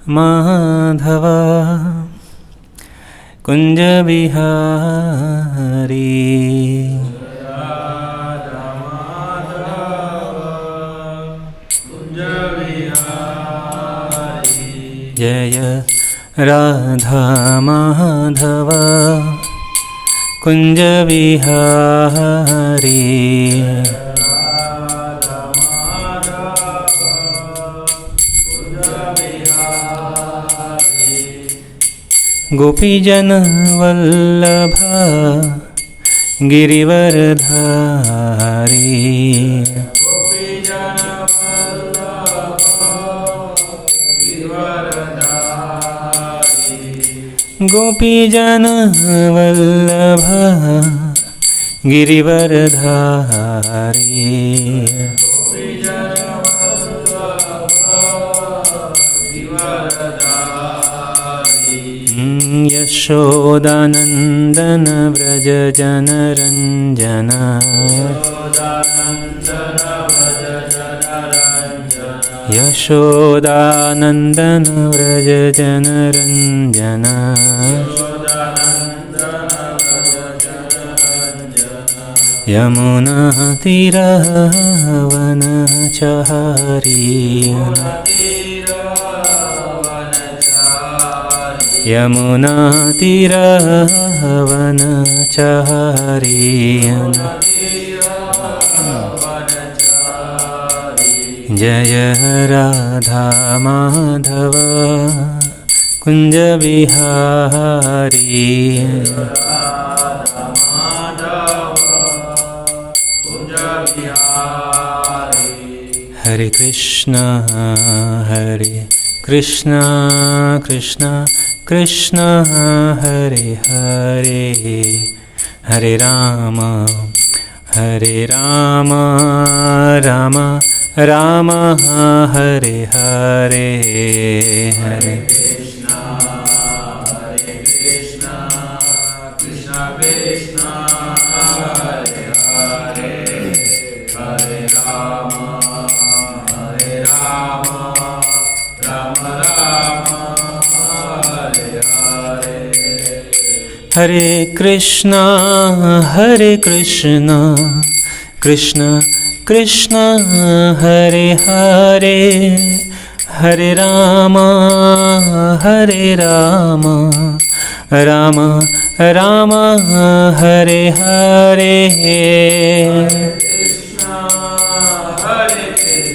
माधव कुंज बिहारी। जय राधा माधव कुंज बिहारी। गोपीजन वल्लभ गिरिवरधारी। गोपीजन वल्लभ गिरिवरधारी। यशोदानंदन व्रज जनरंजन। यशोदानंदन व्रज जनरंजन। यमुना तीरवनचारी। यमुना तीरवनचारी। जय राधा माधव कुंज बिहारी। हरे कृष्णा कृष्णा कृष्ण हरे हरे। हरे राम राम राम हरे हरे। हरे कृष्णा कृष्णा कृष्णा हरे हरे। हरे राम राम राम हरे हरे। हरे कृष्णा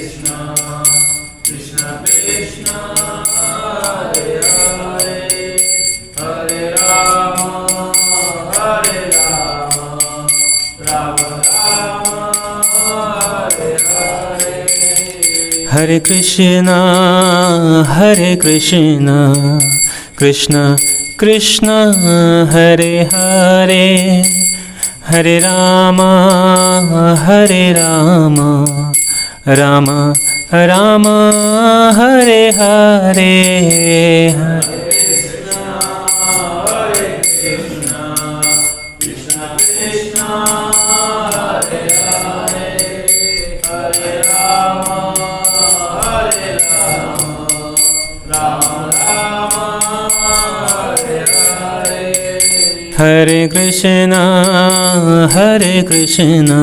कृष्ण कृष्ण हरे हरे। हरे राम राम राम हरे हरे। हरे कृष्णा कृष्ण कृष्ण हरे हरे। हरे राम राम राम हरे हरे। हरे कृष्णा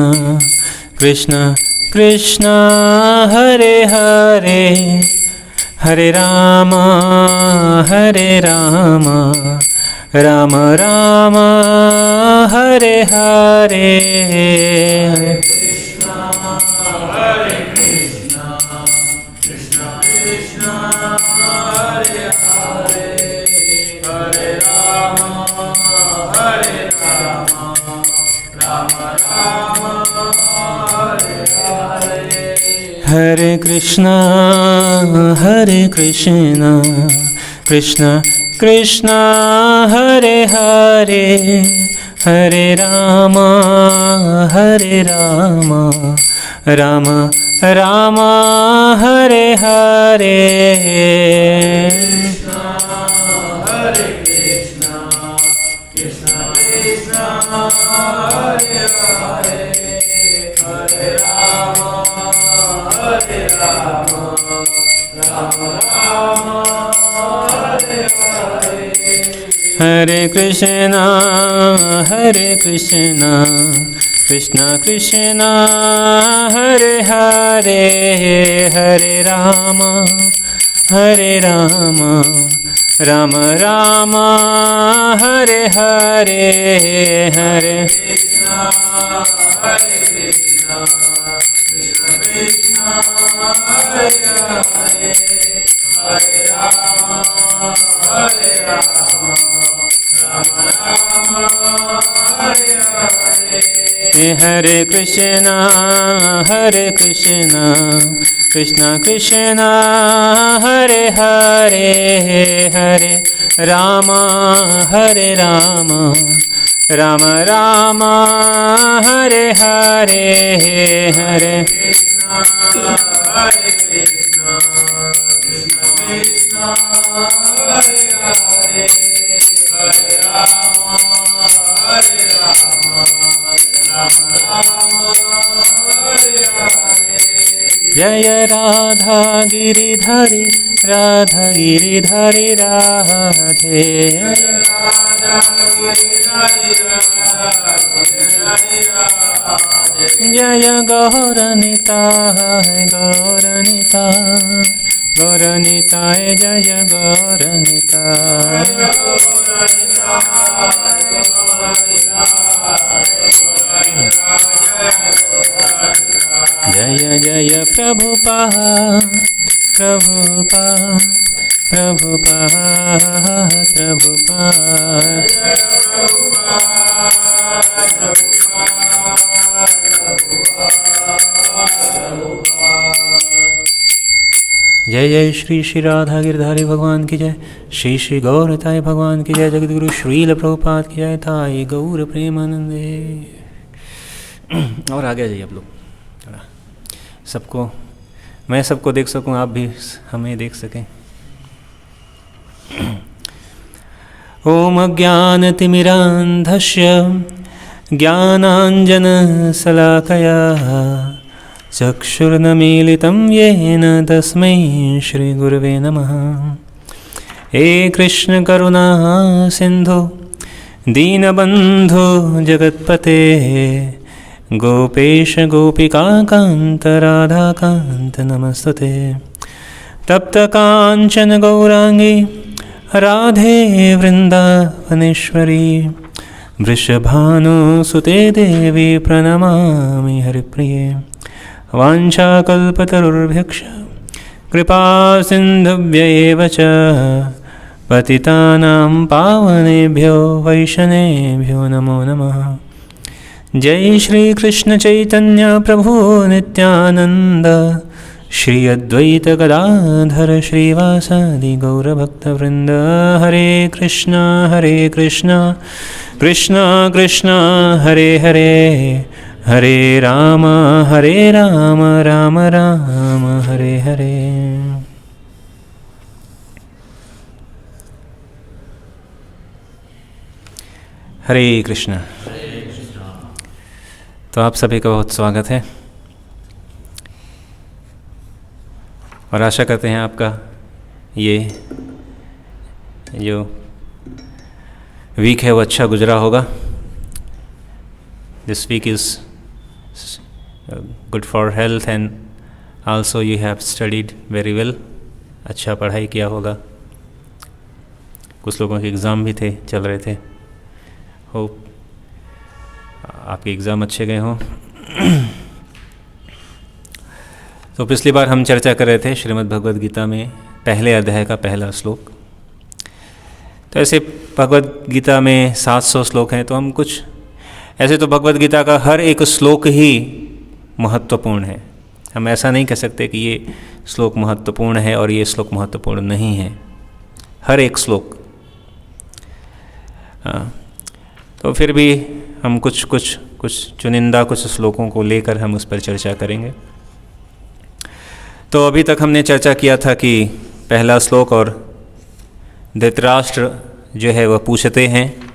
कृष्ण कृष्ण हरे हरे। हरे राम राम राम हरे हरे। हरे कृष्णा कृष्ण कृष्ण हरे हरे। हरे Ram Ram Ram Hare Hare. Hare Krishna, Hare Krishna, Krishna Krishna, Hare Hare, Hare Rama, Hare Rama, Rama Rama, Hare Hare, Hare Krishna, Hare Krishna, Krishna Krishna, Hare Hare, Hare Rama, Hare Rama, Rama Rama, Hare Hare. Hare Krishna, Hare Krishna, Krishna Krishna, Hare Hare, Hare Rama, Hare Rama, Rama Rama, Hare Hare, Hare Krishna, Hare Krishna, Krishna Krishna, Hare Hare, Hare Rama, Hare Rama, Rama Rama, Hare Hare. Jaya Radha Giridhari, Radha Giridhari Radhe. Jaya Radha Giridhari, Radha Giridhari Radhe. Jaya Gauranitaye, Gauranitaye, Gauranitaye, Jaya Gauranitaye. Jaya Jaya Prabhupada, Prabhupada, Prabhupada, Prabhupada. जय जय श्री श्री राधा गिरधारी भगवान की जय, श्री श्री गौरताय भगवान की जय, जगतगुरु श्रील प्रभुपाद की जय, ताई गौर प्रेमानंदे। और आगे जाइए आप लोग, सबको, मैं सबको देख सकूं, आप भी हमें देख सकें। ओम अज्ञानतिमिरान्धस्य ज्ञानाञ्जनशलाकया चक्षुर्नमीलितं येन तस्मै श्रीगुरवे नमः। हे कृष्ण करुणा सिन्धो दीनबन्धो जगत्पते, गोपेश गोपिकान्त राधाकान्त नमस्तुते। तप्त काञ्चन गौरांगी राधे वृन्दावनेश्वरी, वृषभानुसुते देवी प्रणमामि हरिप्रिये। वाञ्छाकल्पतरुर्भ्यक्ष कृपा सिन्धुभ्यैव च, पतितानां पावनेभ्यो वैष्णवेभ्यो नमो नमः। जय श्री कृष्ण चैतन्य प्रभु नित्यानंद, श्री अद्वैत गदाधर श्रीवासादि गौरभक्तवृंद। हरे कृष्णा कृष्णा कृष्णा हरे हरे, हरे राम राम राम हरे हरे। हरे कृष्णा। तो आप सभी का बहुत स्वागत है और आशा करते हैं आपका ये जो वीक है वो अच्छा गुजरा होगा। This week is good for health and also you have studied very well. अच्छा पढ़ाई किया होगा। कुछ लोगों के एग्ज़ाम भी थे, चल रहे थे। होप आपके एग्ज़ाम अच्छे गए हों। तो पिछली बार हम चर्चा कर रहे थे श्रीमद् भगवद गीता में पहले अध्याय का पहला श्लोक। तो ऐसे भगवद गीता में 700 श्लोक हैं, तो हम कुछ ऐसे, तो भगवद गीता का हर एक श्लोक ही महत्वपूर्ण है। हम ऐसा नहीं कह सकते कि ये श्लोक महत्वपूर्ण है और ये श्लोक महत्वपूर्ण नहीं है। हर एक श्लोक। तो फिर भी हम कुछ चुनिंदा कुछ श्लोकों को लेकर हम उस पर चर्चा करेंगे। तो अभी तक हमने चर्चा किया था कि पहला श्लोक और धृतराष्ट्र जो है वह पूछते हैं,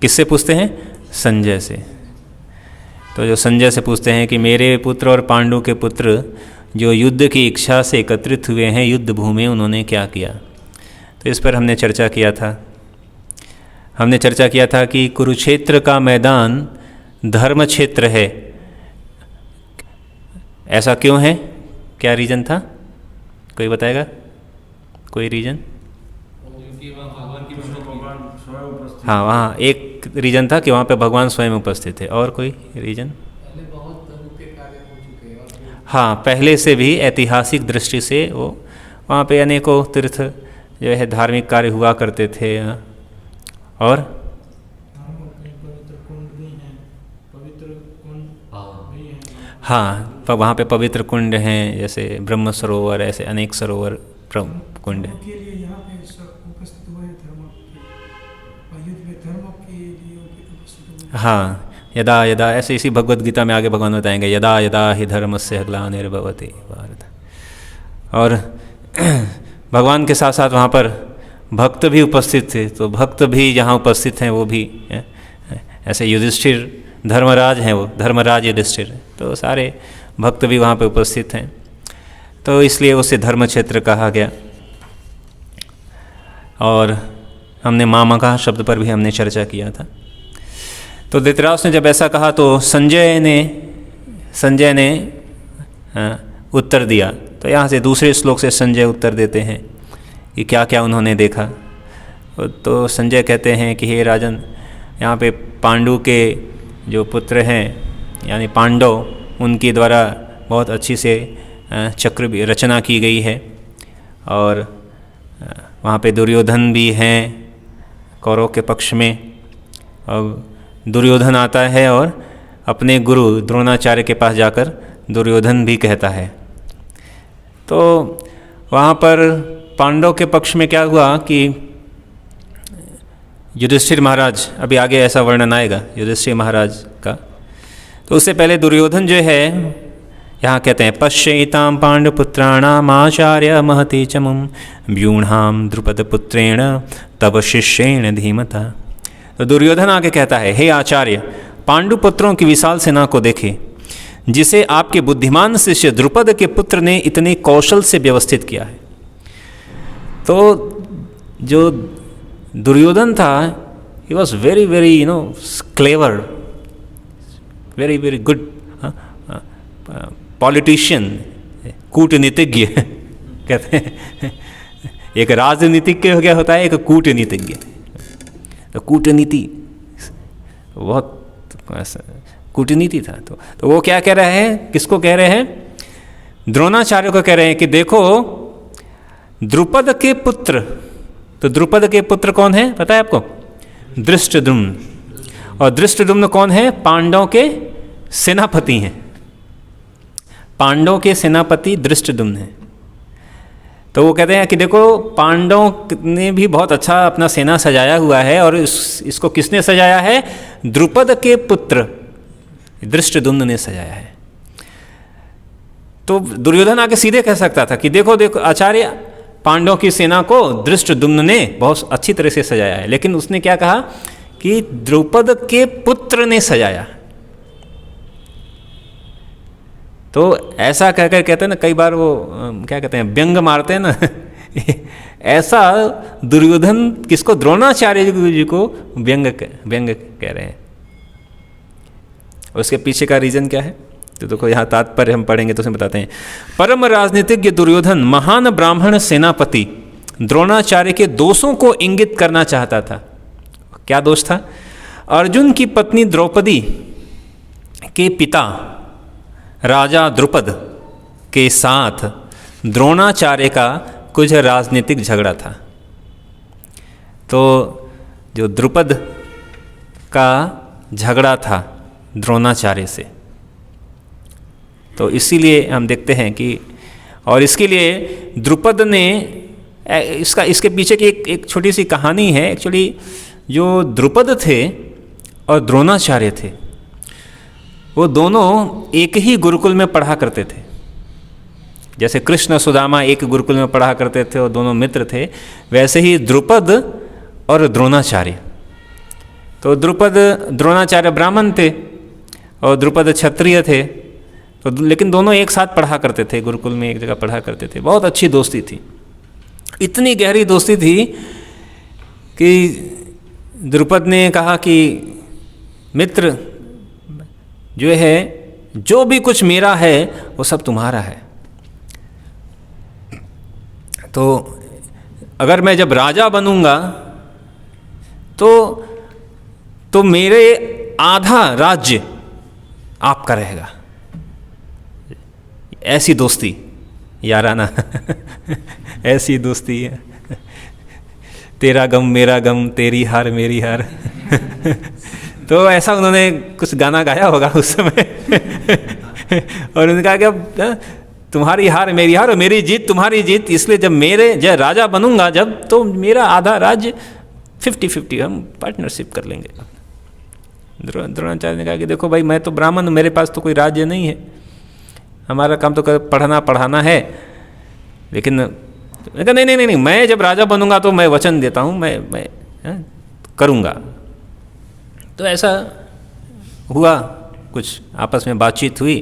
किससे पूछते हैं? संजय से। तो जो संजय से पूछते हैं कि मेरे पुत्र और पांडु के पुत्र जो युद्ध की इच्छा से एकत्रित हुए हैं युद्ध भूमि, उन्होंने क्या किया? तो इस पर हमने चर्चा किया था हमने चर्चा किया था कि कुरुक्षेत्र का मैदान धर्म क्षेत्र है। ऐसा क्यों है? क्या रीज़न था? कोई बताएगा? कोई रीज़न? हाँ, वहाँ एक रीज़न था कि वहाँ पे भगवान स्वयं उपस्थित थे। और कोई रीज़न? हाँ, पहले से भी ऐतिहासिक दृष्टि से वो वहाँ पे अनेकों तीर्थ जो है धार्मिक कार्य हुआ करते थे। और हाँ, वहाँ पे पवित्र कुंड हैं, जैसे ब्रह्म सरोवर, ऐसे अनेक सरोवर कुंड हैं। हाँ, यदा यदा, ऐसे इसी भगवद गीता में आगे भगवान बताएंगे, यदा यदा हि धर्मस्य ग्लानिर्भवति भारत। और भगवान के साथ साथ वहाँ पर भक्त भी उपस्थित थे। तो भक्त भी जहाँ उपस्थित हैं वो भी ऐसे युधिष्ठिर धर्मराज हैं, वो धर्मराज युधिष्ठिर, तो सारे भक्त भी वहाँ पे उपस्थित हैं। तो इसलिए उसे धर्म क्षेत्र कहा गया। और हमने मामका शब्द पर भी हमने चर्चा किया था। तो धृतराष्ट्र ने जब ऐसा कहा तो संजय ने उत्तर दिया। तो यहाँ से दूसरे श्लोक से संजय उत्तर देते हैं कि क्या क्या उन्होंने देखा। तो संजय कहते हैं कि हे राजन, यहाँ पे पांडु के जो पुत्र हैं यानी पांडव, उनके द्वारा बहुत अच्छी से चक्र भी रचना की गई है। और वहाँ पे दुर्योधन भी हैं कौरव के पक्ष में। और दुर्योधन आता है और अपने गुरु द्रोणाचार्य के पास जाकर दुर्योधन भी कहता है। तो वहाँ पर पांडव के पक्ष में क्या हुआ कि युधिष्ठिर महाराज, अभी आगे ऐसा वर्णन आएगा युधिष्ठिर महाराज का। तो उससे पहले दुर्योधन जो है, यहाँ कहते हैं पश्येतां पांडुपुत्राणाम आचार्य महति चमुम व्यूढ़ाम द्रुपदपुत्रेण तव शिष्येण धीमता। तो दुर्योधन आगे कहता है, हे आचार्य, पांडुपुत्रों की विशाल सेना को देखे, जिसे आपके बुद्धिमान शिष्य द्रुपद के पुत्र ने इतने कौशल से व्यवस्थित किया है। तो जो दुर्योधन था, he was very very clever, very very good politician, कूटनीतिज्ञ कहते हैं। एक राजनीतिज्ञ हो गया होता है, एक कूटनीतिज्ञ। तो कूटनीति बहुत कूटनीति था। तो वो क्या कह रहे हैं, किसको कह रहे हैं? द्रोणाचार्य को कह रहे हैं कि देखो द्रुपद के पुत्र। तो द्रुपद के पुत्र कौन है पता है आपको? धृष्टद्युम्न। और धृष्टद्युम्न कौन है? पांडवों के सेनापति हैं। पांडवों के सेनापति धृष्टद्युम्न हैं। तो वो कहते हैं कि देखो पांडवों ने भी बहुत अच्छा अपना सेना सजाया हुआ है, और इसको किसने सजाया है? द्रुपद के पुत्र धृष्टद्युम्न ने सजाया है। तो दुर्योधन आके सीधे कह सकता था कि देखो देखो आचार्य, पांडवों की सेना को धृष्टद्युम्न ने बहुत अच्छी तरह से सजाया है। लेकिन उसने क्या कहा कि द्रुपद के पुत्र ने सजाया। तो ऐसा कहकर कहते हैं ना, कई बार वो क्या कहते हैं, व्यंग मारते हैं ना ऐसा दुर्योधन किसको? द्रोणाचार्य जी को व्यंग कह रहे हैं। उसके पीछे का रीजन क्या है? तो देखो यहाँ तात्पर्य हम पढ़ेंगे तो उसमें बताते हैं। परम राजनीतिज्ञ दुर्योधन महान ब्राह्मण सेनापति द्रोणाचार्य के दोषों को इंगित करना चाहता था। क्या दोष था? अर्जुन की पत्नी द्रौपदी के पिता राजा द्रुपद के साथ द्रोणाचार्य का कुछ राजनीतिक झगड़ा था। तो जो द्रुपद का झगड़ा था द्रोणाचार्य से, तो इसीलिए हम देखते हैं कि, और इसके लिए द्रुपद ने इसके पीछे की एक छोटी सी कहानी है। एक्चुअली जो द्रुपद थे और द्रोणाचार्य थे, वो दोनों एक ही गुरुकुल में पढ़ा करते थे। जैसे कृष्ण सुदामा एक गुरुकुल में पढ़ा करते थे और दोनों मित्र थे, वैसे ही द्रुपद और द्रोणाचार्य। तो द्रोणाचार्य ब्राह्मण थे और द्रुपद क्षत्रिय थे। तो लेकिन दोनों एक साथ पढ़ा करते थे, गुरुकुल में एक जगह पढ़ा करते थे। बहुत अच्छी दोस्ती थी, इतनी गहरी दोस्ती थी कि द्रुपद ने कहा कि मित्र जो है, जो भी कुछ मेरा है वो सब तुम्हारा है। तो अगर मैं जब राजा बनूंगा तो मेरे आधा राज्य आपका रहेगा। ऐसी दोस्ती याराना ऐसी दोस्ती है। तेरा गम मेरा गम, तेरी हार मेरी हार तो ऐसा उन्होंने कुछ गाना गाया होगा उस समय और उन्होंने कहा कि अब तुम्हारी हार मेरी हार और मेरी जीत तुम्हारी जीत, इसलिए जब राजा बनूंगा जब, तो मेरा आधा राज्य 50-50 हम पार्टनरशिप कर लेंगे। द्रोणाचार्य ने कहा कि देखो भाई, मैं तो ब्राह्मण, मेरे पास तो कोई राज्य नहीं है, हमारा काम तो पढ़ना पढ़ाना है। लेकिन नहीं, मैं जब राजा बनूंगा तो मैं वचन देता हूँ, मैं करूँगा। तो ऐसा हुआ, कुछ आपस में बातचीत हुई,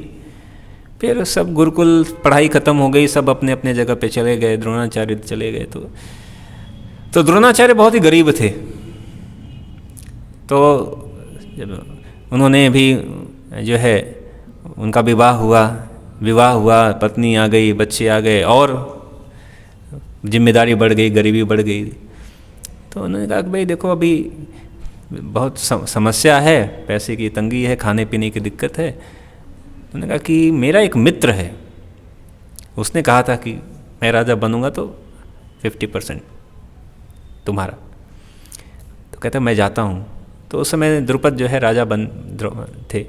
फिर सब गुरुकुल पढ़ाई ख़त्म हो गई, सब अपने अपने जगह पे चले गए, द्रोणाचार्य चले गए। तो द्रोणाचार्य बहुत ही गरीब थे। तो जब उन्होंने भी जो है, उनका विवाह हुआ, पत्नी आ गई, बच्चे आ गए और जिम्मेदारी बढ़ गई, गरीबी बढ़ गई। तो उन्होंने कहा कि भाई देखो, अभी बहुत समस्या है, पैसे की तंगी है, खाने पीने की दिक्कत है। उन्होंने कहा कि मेरा एक मित्र है, उसने कहा था कि मैं राजा बनूंगा तो 50% तुम्हारा। तो कहता मैं जाता हूँ। तो उस समय द्रुपद जो है राजा थे।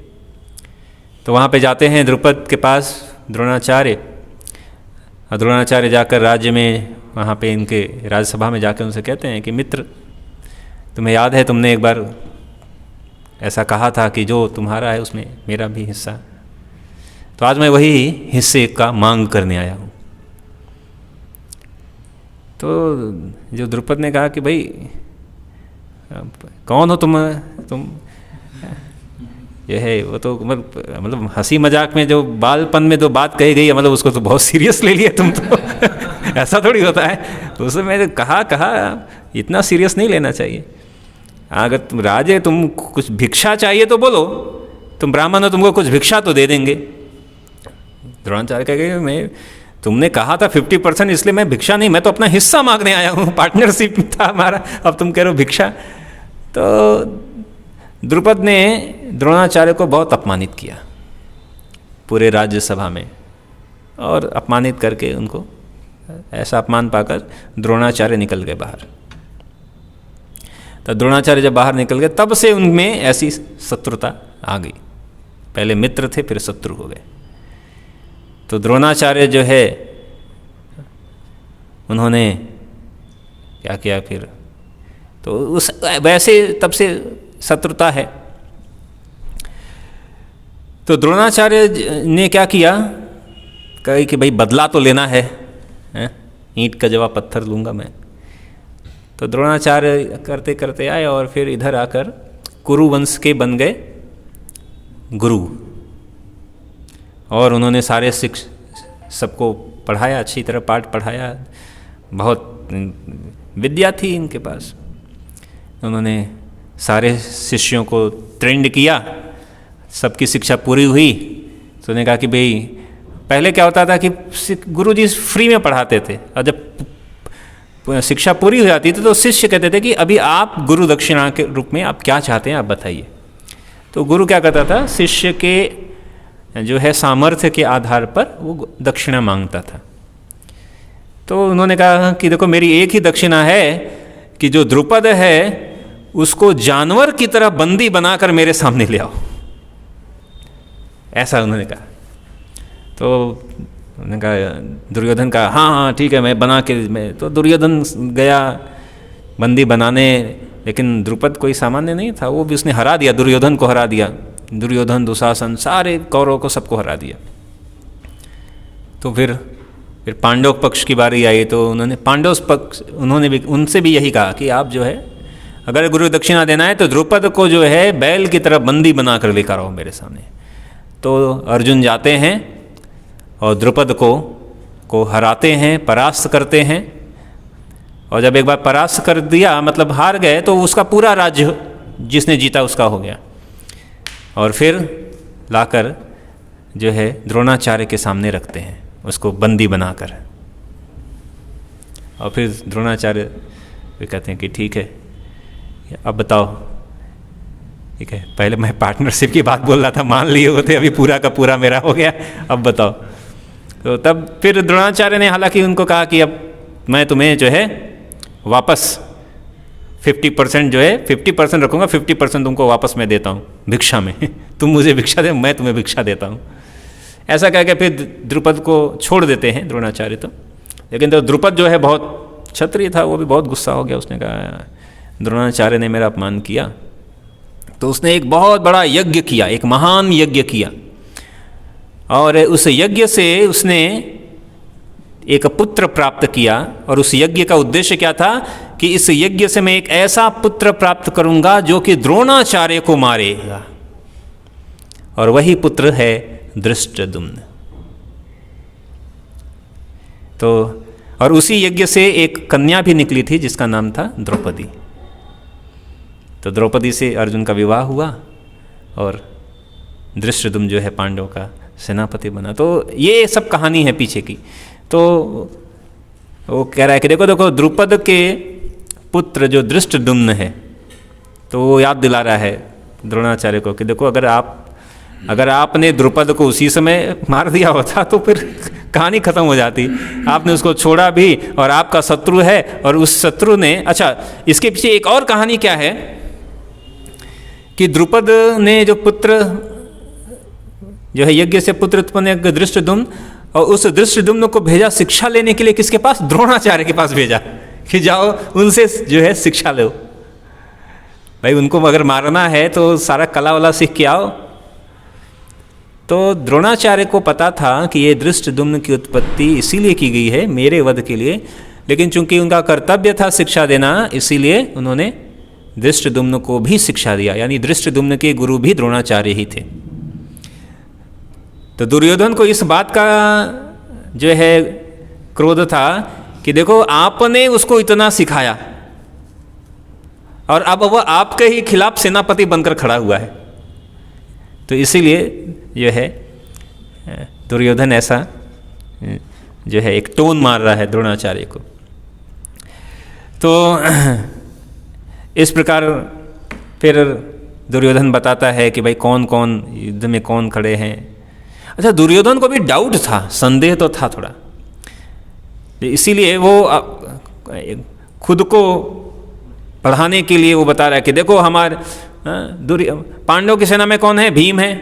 तो वहाँ पे जाते हैं द्रुपद के पास द्रोणाचार्य, और द्रोणाचार्य जाकर राज्य में, वहाँ पे इनके राज्यसभा में जाकर उनसे कहते हैं कि मित्र, तुम्हें याद है तुमने एक बार ऐसा कहा था कि जो तुम्हारा है उसमें मेरा भी हिस्सा, तो आज मैं वही हिस्से का मांग करने आया हूँ। तो जो द्रुपद ने कहा कि भाई कौन हो तुम ये है, वो तो मतलब हंसी मजाक में जो बालपन में जो बात कही गई है, मतलब उसको तो बहुत सीरियस ले लिया तुम तो ऐसा थोड़ी होता है। तो उसमें मैंने कहा इतना सीरियस नहीं लेना चाहिए। अगर तुम राजे, तुम कुछ भिक्षा चाहिए तो बोलो, तुम ब्राह्मण हो, तुमको कुछ भिक्षा तो दे देंगे। द्रोणाचार्य कह मैं, तुमने कहा था 50%, इसलिए मैं भिक्षा नहीं, मैं तो अपना हिस्सा मांगने आया हूँ, पार्टनरशिप था हमारा, अब तुम कह रहे हो भिक्षा। तो द्रुपद ने द्रोणाचार्य को बहुत अपमानित किया पूरे राज्यसभा में, और अपमानित करके उनको, ऐसा अपमान पाकर द्रोणाचार्य निकल गए बाहर। तो द्रोणाचार्य जब बाहर निकल गए, तब से उनमें ऐसी शत्रुता आ गई। पहले मित्र थे, फिर शत्रु हो गए। तो द्रोणाचार्य जो है, उन्होंने क्या किया फिर, तो उस वैसे तब से शत्रुता है। तो द्रोणाचार्य ने क्या किया, कही कि भाई बदला तो लेना है, ईंट का जवाब पत्थर लूँगा मैं। तो द्रोणाचार्य करते करते आए और फिर इधर आकर कुरु वंश के बन गए गुरु, और उन्होंने सारे सबको पढ़ाया, अच्छी तरह पाठ पढ़ाया, बहुत विद्या थी इनके पास। उन्होंने सारे शिष्यों को ट्रेंड किया, सबकी शिक्षा पूरी हुई। तो उन्होंने कहा कि भाई पहले क्या होता था कि गुरुजी फ्री में पढ़ाते थे, और जब शिक्षा पूरी हो जाती थी तो शिष्य कहते थे कि अभी आप गुरु दक्षिणा के रूप में आप क्या चाहते हैं, आप बताइए। तो गुरु क्या करता था, शिष्य के जो है सामर्थ्य के आधार पर वो दक्षिणा मांगता था। तो उन्होंने कहा कि देखो, मेरी एक ही दक्षिणा है कि जो द्रुपद है उसको जानवर की तरह बंदी बनाकर मेरे सामने ले आओ, ऐसा उन्होंने कहा। तो उन्होंने कहा, दुर्योधन का हाँ ठीक है, मैं बना के मैं, तो दुर्योधन गया बंदी बनाने, लेकिन द्रुपद कोई सामान्य नहीं था, वो भी उसने हरा दिया, दुर्योधन को हरा दिया। दुर्योधन, दुशासन, सारे कौरवों को सबको हरा दिया। तो फिर पांडव पक्ष की बारी आई, तो उन्होंने पांडव पक्ष, उन्होंने भी उनसे भी यही कहा कि आप जो है अगर गुरु दक्षिणा देना है तो द्रुपद को जो है बैल की तरह बंदी बना कर लेकर आओ मेरे सामने। तो अर्जुन जाते हैं और द्रुपद को हराते हैं, परास्त करते हैं, और जब एक बार परास्त कर दिया मतलब हार गए, तो उसका पूरा राज्य जिसने जीता उसका हो गया। और फिर लाकर जो है द्रोणाचार्य के सामने रखते हैं उसको बंदी बनाकर। और फिर द्रोणाचार्य वे कहते हैं कि ठीक है, अब बताओ। ठीक है, पहले मैं पार्टनरशिप की बात बोल रहा था, मान लिए होते, अभी पूरा का पूरा मेरा हो गया, अब बताओ। तो तब फिर द्रोणाचार्य ने हालांकि उनको कहा कि अब मैं तुम्हें जो है वापस 50% जो है 50% रखूँगा, 50% तुमको वापस मैं देता हूँ भिक्षा में तुम मुझे भिक्षा दे, मैं तुम्हें भिक्षा देता हूँ। ऐसा कह के फिर द्रुपद को छोड़ देते हैं द्रोणाचार्य। तो लेकिन तो द्रुपद जो है बहुत क्षत्रिय था, वो भी बहुत गुस्सा हो गया। उसने कहा द्रोणाचार्य ने मेरा अपमान किया, तो उसने एक बहुत बड़ा यज्ञ किया, एक महान यज्ञ किया। और उस यज्ञ से उसने एक पुत्र प्राप्त किया। और उस यज्ञ का उद्देश्य क्या था कि इस यज्ञ से मैं एक ऐसा पुत्र प्राप्त करूंगा जो कि द्रोणाचार्य को मारेगा। और वही पुत्र है धृष्टद्युम्न। तो और उसी यज्ञ से एक कन्या भी निकली थी जिसका नाम था द्रौपदी। तो द्रौपदी से अर्जुन का विवाह हुआ और धृष्टद्युम्न जो है पांडवों का सेनापति बना। तो ये सब कहानी है पीछे की। तो वो कह रहा है कि देखो देखो द्रुपद के पुत्र जो धृष्टद्युम्न है, तो वो याद दिला रहा है द्रोणाचार्य को कि देखो अगर आपने द्रुपद को उसी समय मार दिया होता तो फिर कहानी खत्म हो जाती। आपने उसको छोड़ा भी और आपका शत्रु है, और उस शत्रु ने, अच्छा इसके पीछे एक और कहानी क्या है कि द्रुपद ने जो पुत्र जो है यज्ञ से पुत्र उत्पन्न धृष्टद्युम्न, और उस धृष्टद्युम्न को भेजा शिक्षा लेने के लिए किसके पास? द्रोणाचार्य के पास भेजा कि जाओ उनसे जो है शिक्षा लो। भाई उनको अगर मारना है तो सारा कला वाला सीख के आओ। तो द्रोणाचार्य को पता था कि ये धृष्टद्युम्न की उत्पत्ति इसीलिए की गई है मेरे वध के लिए, लेकिन चूंकि उनका कर्तव्य था शिक्षा देना, इसीलिए उन्होंने धृष्टद्युम्न को भी शिक्षा दिया। यानी धृष्टद्युम्न के गुरु भी द्रोणाचार्य ही थे। तो दुर्योधन को इस बात का जो है क्रोध था कि देखो आपने उसको इतना सिखाया और अब वह आपके ही खिलाफ सेनापति बनकर खड़ा हुआ है। तो इसीलिए जो है दुर्योधन ऐसा जो है एक टोन मार रहा है द्रोणाचार्य को। तो इस प्रकार फिर दुर्योधन बताता है कि भाई कौन कौन युद्ध में कौन खड़े हैं। अच्छा, दुर्योधन को भी डाउट था, संदेह तो था थोड़ा, इसीलिए वो खुद को पढ़ाने के लिए वो बता रहा है कि देखो हमारे पांडवों की सेना में कौन है? भीम है,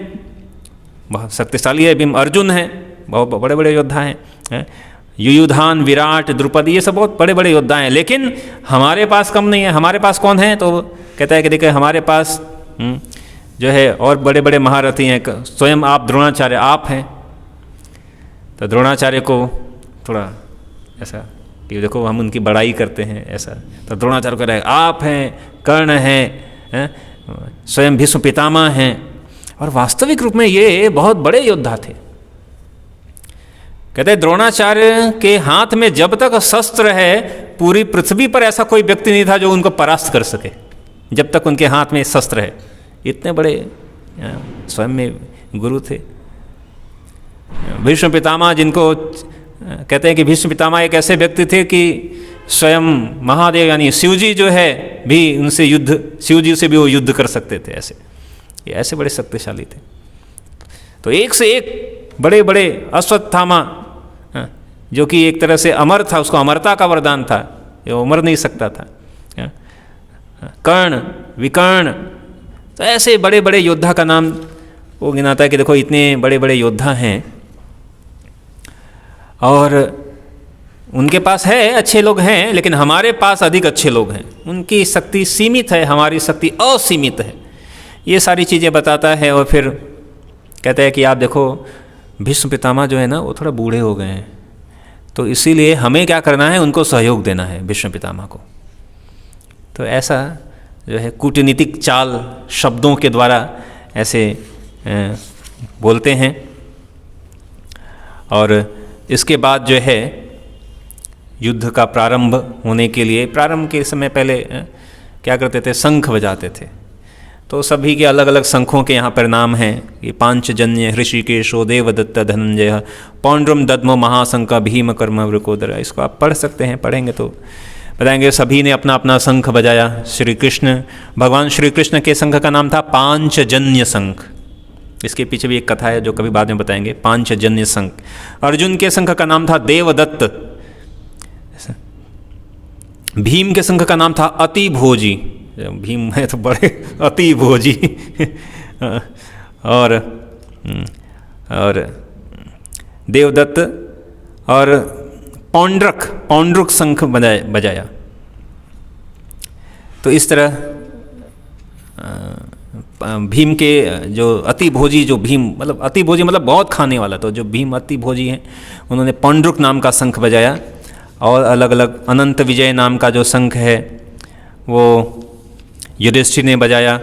बहुत शक्तिशाली है भीम। अर्जुन है, बहुत बड़े बड़े योद्धा हैं। युयुधान, विराट, द्रुपद, ये सब बहुत बड़े बड़े योद्धा हैं, लेकिन हमारे पास कम नहीं है। हमारे पास कौन है? तो कहता है कि देखिए हमारे पास जो है और बड़े बड़े महारथी हैं, स्वयं आप द्रोणाचार्य आप हैं। तो द्रोणाचार्य को थोड़ा ऐसा कि देखो हम उनकी बड़ाई करते हैं ऐसा। तो द्रोणाचार्य कह रहे हैं आप हैं, कर्ण हैं, स्वयं भीष्म पितामह हैं, और वास्तविक रूप में ये बहुत बड़े योद्धा थे। कहते हैं द्रोणाचार्य के हाथ में जब तक शस्त्र है पूरी पृथ्वी पर ऐसा कोई व्यक्ति नहीं था जो उनको परास्त कर सके, जब तक उनके हाथ में शस्त्र है। इतने बड़े स्वयं में गुरु थे। भीष्म पितामह, जिनको कहते हैं कि भीष्म पितामह एक ऐसे व्यक्ति थे कि स्वयं महादेव यानी शिवजी जो है भी उनसे युद्ध, शिवजी से भी वो युद्ध कर सकते थे। ऐसे बड़े शक्तिशाली थे। तो एक से एक बड़े बड़े, अश्वत्थामा जो कि एक तरह से अमर था, उसको अमरता का वरदान था, वो मर नहीं सकता था। कर्ण, विकर्ण, तो ऐसे बड़े बड़े योद्धा का नाम वो गिनाता है कि देखो इतने बड़े बड़े योद्धा हैं और उनके पास है, अच्छे लोग हैं, लेकिन हमारे पास अधिक अच्छे लोग हैं। उनकी शक्ति सीमित है, हमारी शक्ति असीमित है। ये सारी चीज़ें बताता है। और फिर कहता है कि आप देखो भीष्म पितामह जो है ना वो थोड़ा बूढ़े हो गए हैं, तो इसीलिए हमें क्या करना है, उनको सहयोग देना है भीष्म पितामह को। तो ऐसा जो है कूटनीतिक चाल शब्दों के द्वारा ऐसे बोलते हैं। और इसके बाद जो है युद्ध का प्रारंभ होने के लिए, प्रारंभ के समय पहले क्या करते थे, शंख बजाते थे। तो सभी के अलग अलग शंखों के यहाँ पर नाम हैं। ये पांचजन्य, ऋषिकेशो, देवदत्त, धनंजय, पौंड्रम, दद्मो, महाशंख, भीम, कर्म, वृकोदर। इसको आप पढ़ सकते हैं, पढ़ेंगे तो बताएंगे। सभी ने अपना अपना शंख बजाया। श्री कृष्ण, भगवान श्री कृष्ण के शंख का नाम था पांचजन्य शंख। इसके पीछे भी एक कथा है जो कभी बाद में बताएंगे, पांचजन्य शंख। अर्जुन के शंख का नाम था देवदत्त। भीम के शंख का नाम था अति भोजी। भीम है तो बड़े अति भोजी। और देवदत्त और पौंड्रक शंख बजाया। तो इस तरह भीम के जो अति भोजी, जो भीम मतलब अति भोजी मतलब बहुत खाने वाला, तो जो भीम अति भोजी हैं उन्होंने पौंड्रक नाम का शंख बजाया। और अलग अलग अनंत विजय नाम का जो शंख है वो युधिष्ठिर ने बजाया।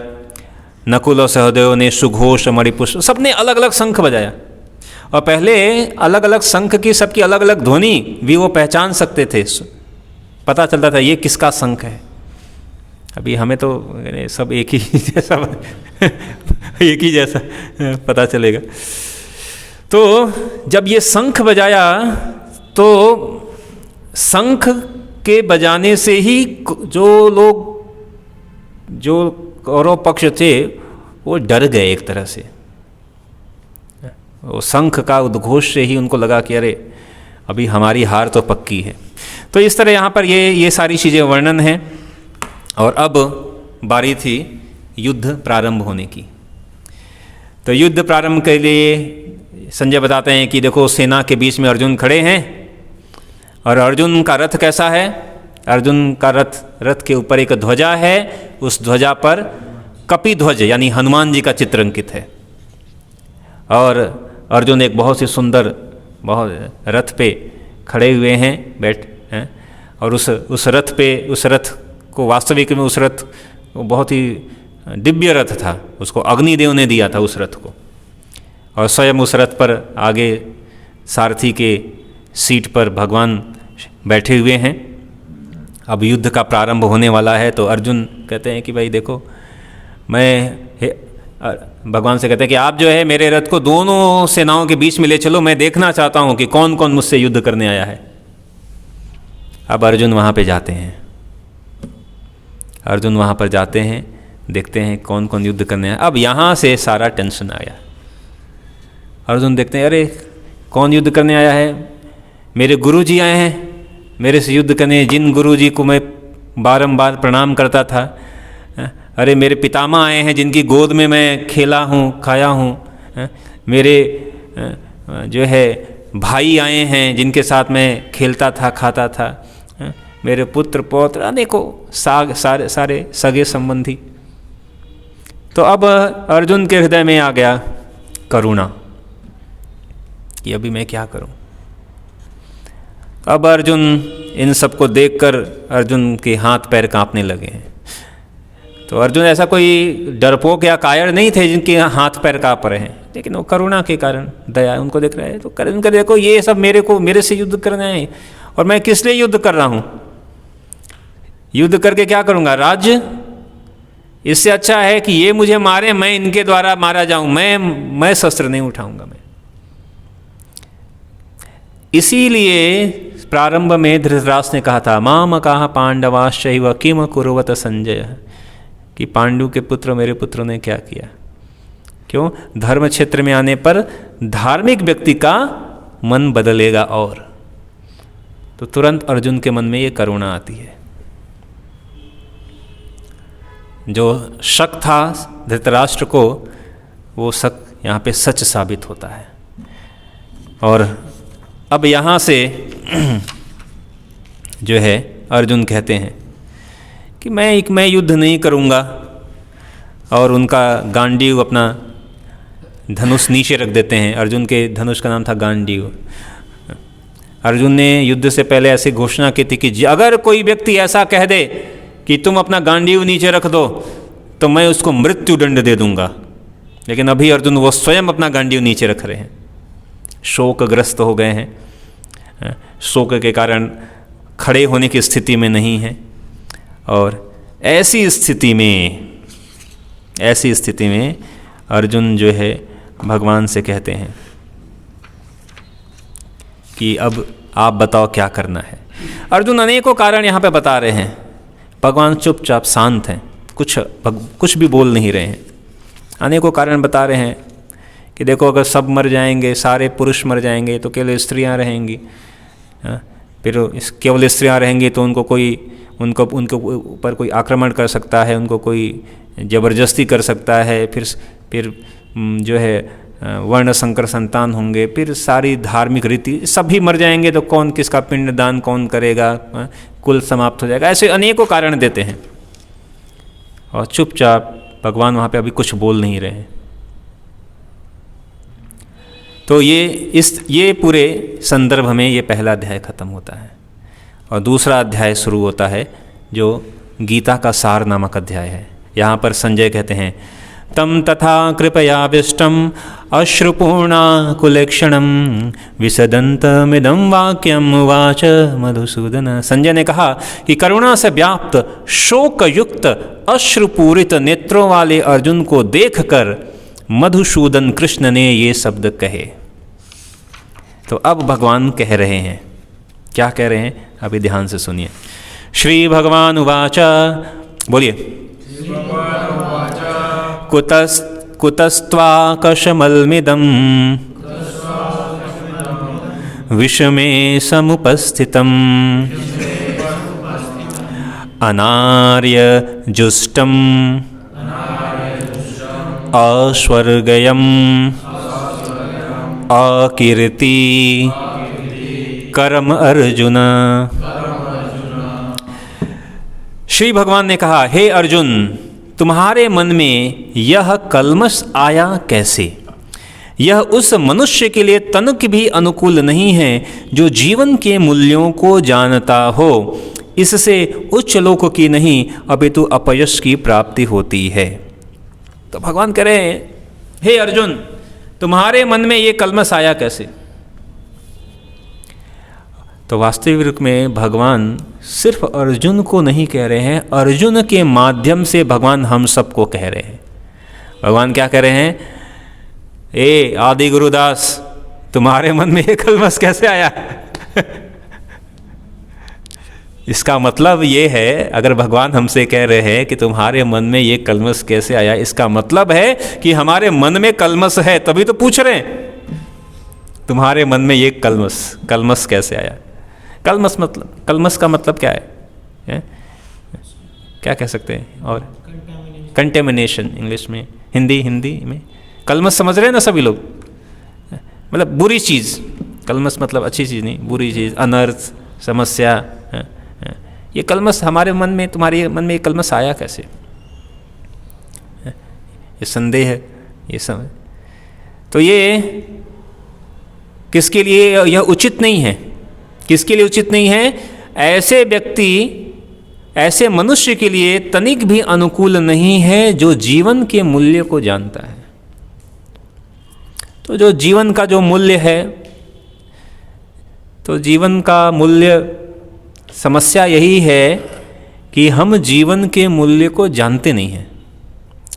नकुल और सहदेव ने, सुघोष, मणिपुष्प, सब ने अलग अलग शंख बजाया। और पहले अलग अलग शंख की सबकी अलग अलग ध्वनि भी वो पहचान सकते थे, पता चलता था ये किसका शंख है। अभी हमें तो सब एक ही जैसा एक ही जैसा पता चलेगा। तो जब ये शंख बजाया तो शंख के बजाने से ही जो कौरव पक्ष थे वो डर गए एक तरह से। वो शंख का उद्घोष से ही उनको लगा कि अरे अभी हमारी हार तो पक्की है। तो इस तरह यहाँ पर ये सारी चीज़ें वर्णन है। और अब बारी थी युद्ध प्रारंभ होने की। तो युद्ध प्रारंभ के लिए संजय बताते हैं कि देखो सेना के बीच में अर्जुन खड़े हैं और अर्जुन का रथ कैसा है। अर्जुन का रथ के ऊपर एक ध्वजा है, उस ध्वजा पर कपि ध्वज यानी हनुमान जी का चित्र अंकित है। और अर्जुन एक बहुत ही सुंदर रथ पे खड़े हुए हैं, और उस रथ को वास्तविक में उस रथ वो बहुत ही दिव्य रथ था। उसको अग्निदेव ने दिया था उस रथ को, और स्वयं उस रथ पर आगे सारथी के सीट पर भगवान बैठे हुए हैं। अब युद्ध का प्रारंभ होने वाला है। तो अर्जुन कहते हैं कि भाई देखो, भगवान से कहते हैं कि आप जो है मेरे रथ को दोनों सेनाओं के बीच में ले चलो, मैं देखना चाहता हूँ कि कौन कौन मुझसे युद्ध करने आया है। अब अर्जुन वहाँ पे जाते हैं। अर्जुन वहाँ पर जाते हैं, देखते हैं कौन कौन युद्ध करने आया। अब यहाँ से सारा टेंशन आया। अर्जुन देखते हैं अरे कौन युद्ध करने आया है। मेरे गुरुजी आए हैं मेरे से युद्ध करने, जिन गुरुजी को मैं बारंबार प्रणाम करता था। अरे मेरे पितामह आए हैं जिनकी गोद में मैं खेला हूँ, खाया हूँ। मेरे जो है भाई आए हैं जिनके साथ मैं खेलता था, खाता था। मेरे पुत्र पौत्र अनेकों सारे सगे संबंधी। तो अब अर्जुन के हृदय में आ गया करुणा कि अभी मैं क्या करूं। अब अर्जुन इन सबको देखकर अर्जुन के हाथ पैर कांपने लगे हैं। तो अर्जुन ऐसा कोई डरपोक या कायर नहीं थे जिनके हाथ पैर कांप रहे हैं, लेकिन वो करुणा के कारण, दया उनको देख रहे हैं। तो उनका देखो ये सब मेरे से युद्ध करना है, और मैं किस लिए युद्ध कर रहा हूँ। युद्ध करके क्या करूँगा, राज्य। इससे अच्छा है कि ये मुझे मारे, मैं इनके द्वारा मारा जाऊँ। मैं शस्त्र नहीं उठाऊंगा मैं। इसीलिए प्रारंभ में धृतराष्ट्र ने कहा था माम कहा पांडवाश्चैव किम कुर्वत संजय, कि पांडु के पुत्र मेरे पुत्रों ने क्या किया। क्यों, धर्म क्षेत्र में आने पर धार्मिक व्यक्ति का मन बदलेगा। और तो तुरंत अर्जुन के मन में ये करुणा आती है। जो शक था धृतराष्ट्र को, वो शक यहाँ पे सच साबित होता है। और अब यहाँ से जो है अर्जुन कहते हैं कि मैं युद्ध नहीं करूँगा, और उनका गांडीव अपना धनुष नीचे रख देते हैं। अर्जुन के धनुष का नाम था गांडीव। अर्जुन ने युद्ध से पहले ऐसी घोषणा की थी कि अगर कोई व्यक्ति ऐसा कह दे कि तुम अपना गांडीव नीचे रख दो तो मैं उसको मृत्यु दंड दे दूंगा। लेकिन अभी अर्जुन वो स्वयं अपना गांडीव नीचे रख रहे हैं, शोकग्रस्त हो गए हैं। शोक के कारण खड़े होने की स्थिति में नहीं है। और ऐसी स्थिति में अर्जुन जो है भगवान से कहते हैं कि अब आप बताओ क्या करना है। अर्जुन अनेकों कारण यहाँ पे बता रहे हैं, भगवान चुपचाप शांत हैं, कुछ भी बोल नहीं रहे हैं। अनेकों कारण बता रहे हैं कि देखो अगर सब मर जाएंगे, सारे पुरुष मर जाएंगे तो केवल स्त्रियाँ रहेंगी, फिर केवल स्त्रियाँ रहेंगी तो उनको ऊपर कोई आक्रमण कर सकता है, उनको कोई ज़बरदस्ती कर सकता है, फिर जो है वर्ण संकर संतान होंगे, फिर सारी धार्मिक रीति सभी मर जाएंगे तो कौन किसका पिंड दान कौन करेगा, कुल समाप्त हो जाएगा। ऐसे अनेकों कारण देते हैं और चुपचाप भगवान वहाँ पे अभी कुछ बोल नहीं रहे। तो ये पूरे संदर्भ में ये पहला अध्याय खत्म होता है और दूसरा अध्याय शुरू होता है जो गीता का सार नामक अध्याय है। यहाँ पर संजय कहते हैं, तम तथा कृपयाविष्टम अश्रुपूर्णा कुलेक्षणम विसदन्तमिदं वाक्यम उवाच मधुसूदन। संजय ने कहा कि करुणा से व्याप्त शोकयुक्त अश्रुपूरित नेत्रों वाले अर्जुन को देखकर मधुसूदन कृष्ण ने ये शब्द कहे। तो अब भगवान कह रहे हैं, क्या कह रहे हैं अभी ध्यान से सुनिए। श्री भगवान उवाच, बोलिए, कुतस्त्वाकशमलमिदं विषमे समुपस्थितम् अनार्यजुष्टम् अस्वर्गयम् अकीर्ति कर्म अर्जुन। श्री भगवान ने कहा, हे अर्जुन, तुम्हारे मन में यह कल्मष आया कैसे? यह उस मनुष्य के लिए तनिक भी अनुकूल नहीं है जो जीवन के मूल्यों को जानता हो। इससे उच्च लोक की नहीं अपितु अपयश की प्राप्ति होती है। तो भगवान कह रहे हैं, हे अर्जुन, तुम्हारे मन में ये कल्मष आया कैसे? तो वास्तविक में भगवान सिर्फ अर्जुन को नहीं कह रहे हैं, अर्जुन के माध्यम से भगवान हम सबको कह रहे हैं। भगवान क्या कह रहे हैं? ए आदि गुरुदास, तुम्हारे मन में ये कल्मष कैसे आया? इसका मतलब ये है, अगर भगवान हमसे कह रहे हैं कि तुम्हारे मन में ये कल्मष कैसे आया, इसका मतलब है कि हमारे मन में कल्मष है, तभी तो पूछ रहे हैं तुम्हारे मन में ये कल्मष कैसे आया। कल्मष का मतलब क्या है? क्या कह सकते हैं? और कंटेमिनेशन इंग्लिश में, हिंदी में कल्मष समझ रहे हैं ना सभी लोग, मतलब बुरी चीज़। कल्मष मतलब अच्छी चीज़ नहीं, बुरी चीज़, अनर्थ, समस्या। ये कल्मष हमारे मन में, तुम्हारे मन में ये कल्मष आया कैसे? ये संदेह है, ये सब। तो ये किसके लिए यह उचित नहीं है? किसके लिए उचित नहीं है? ऐसे व्यक्ति, ऐसे मनुष्य के लिए तनिक भी अनुकूल नहीं है जो जीवन के मूल्य को जानता है। तो जो जीवन का जो मूल्य है, तो जीवन का मूल्य, समस्या यही है कि हम जीवन के मूल्य को जानते नहीं हैं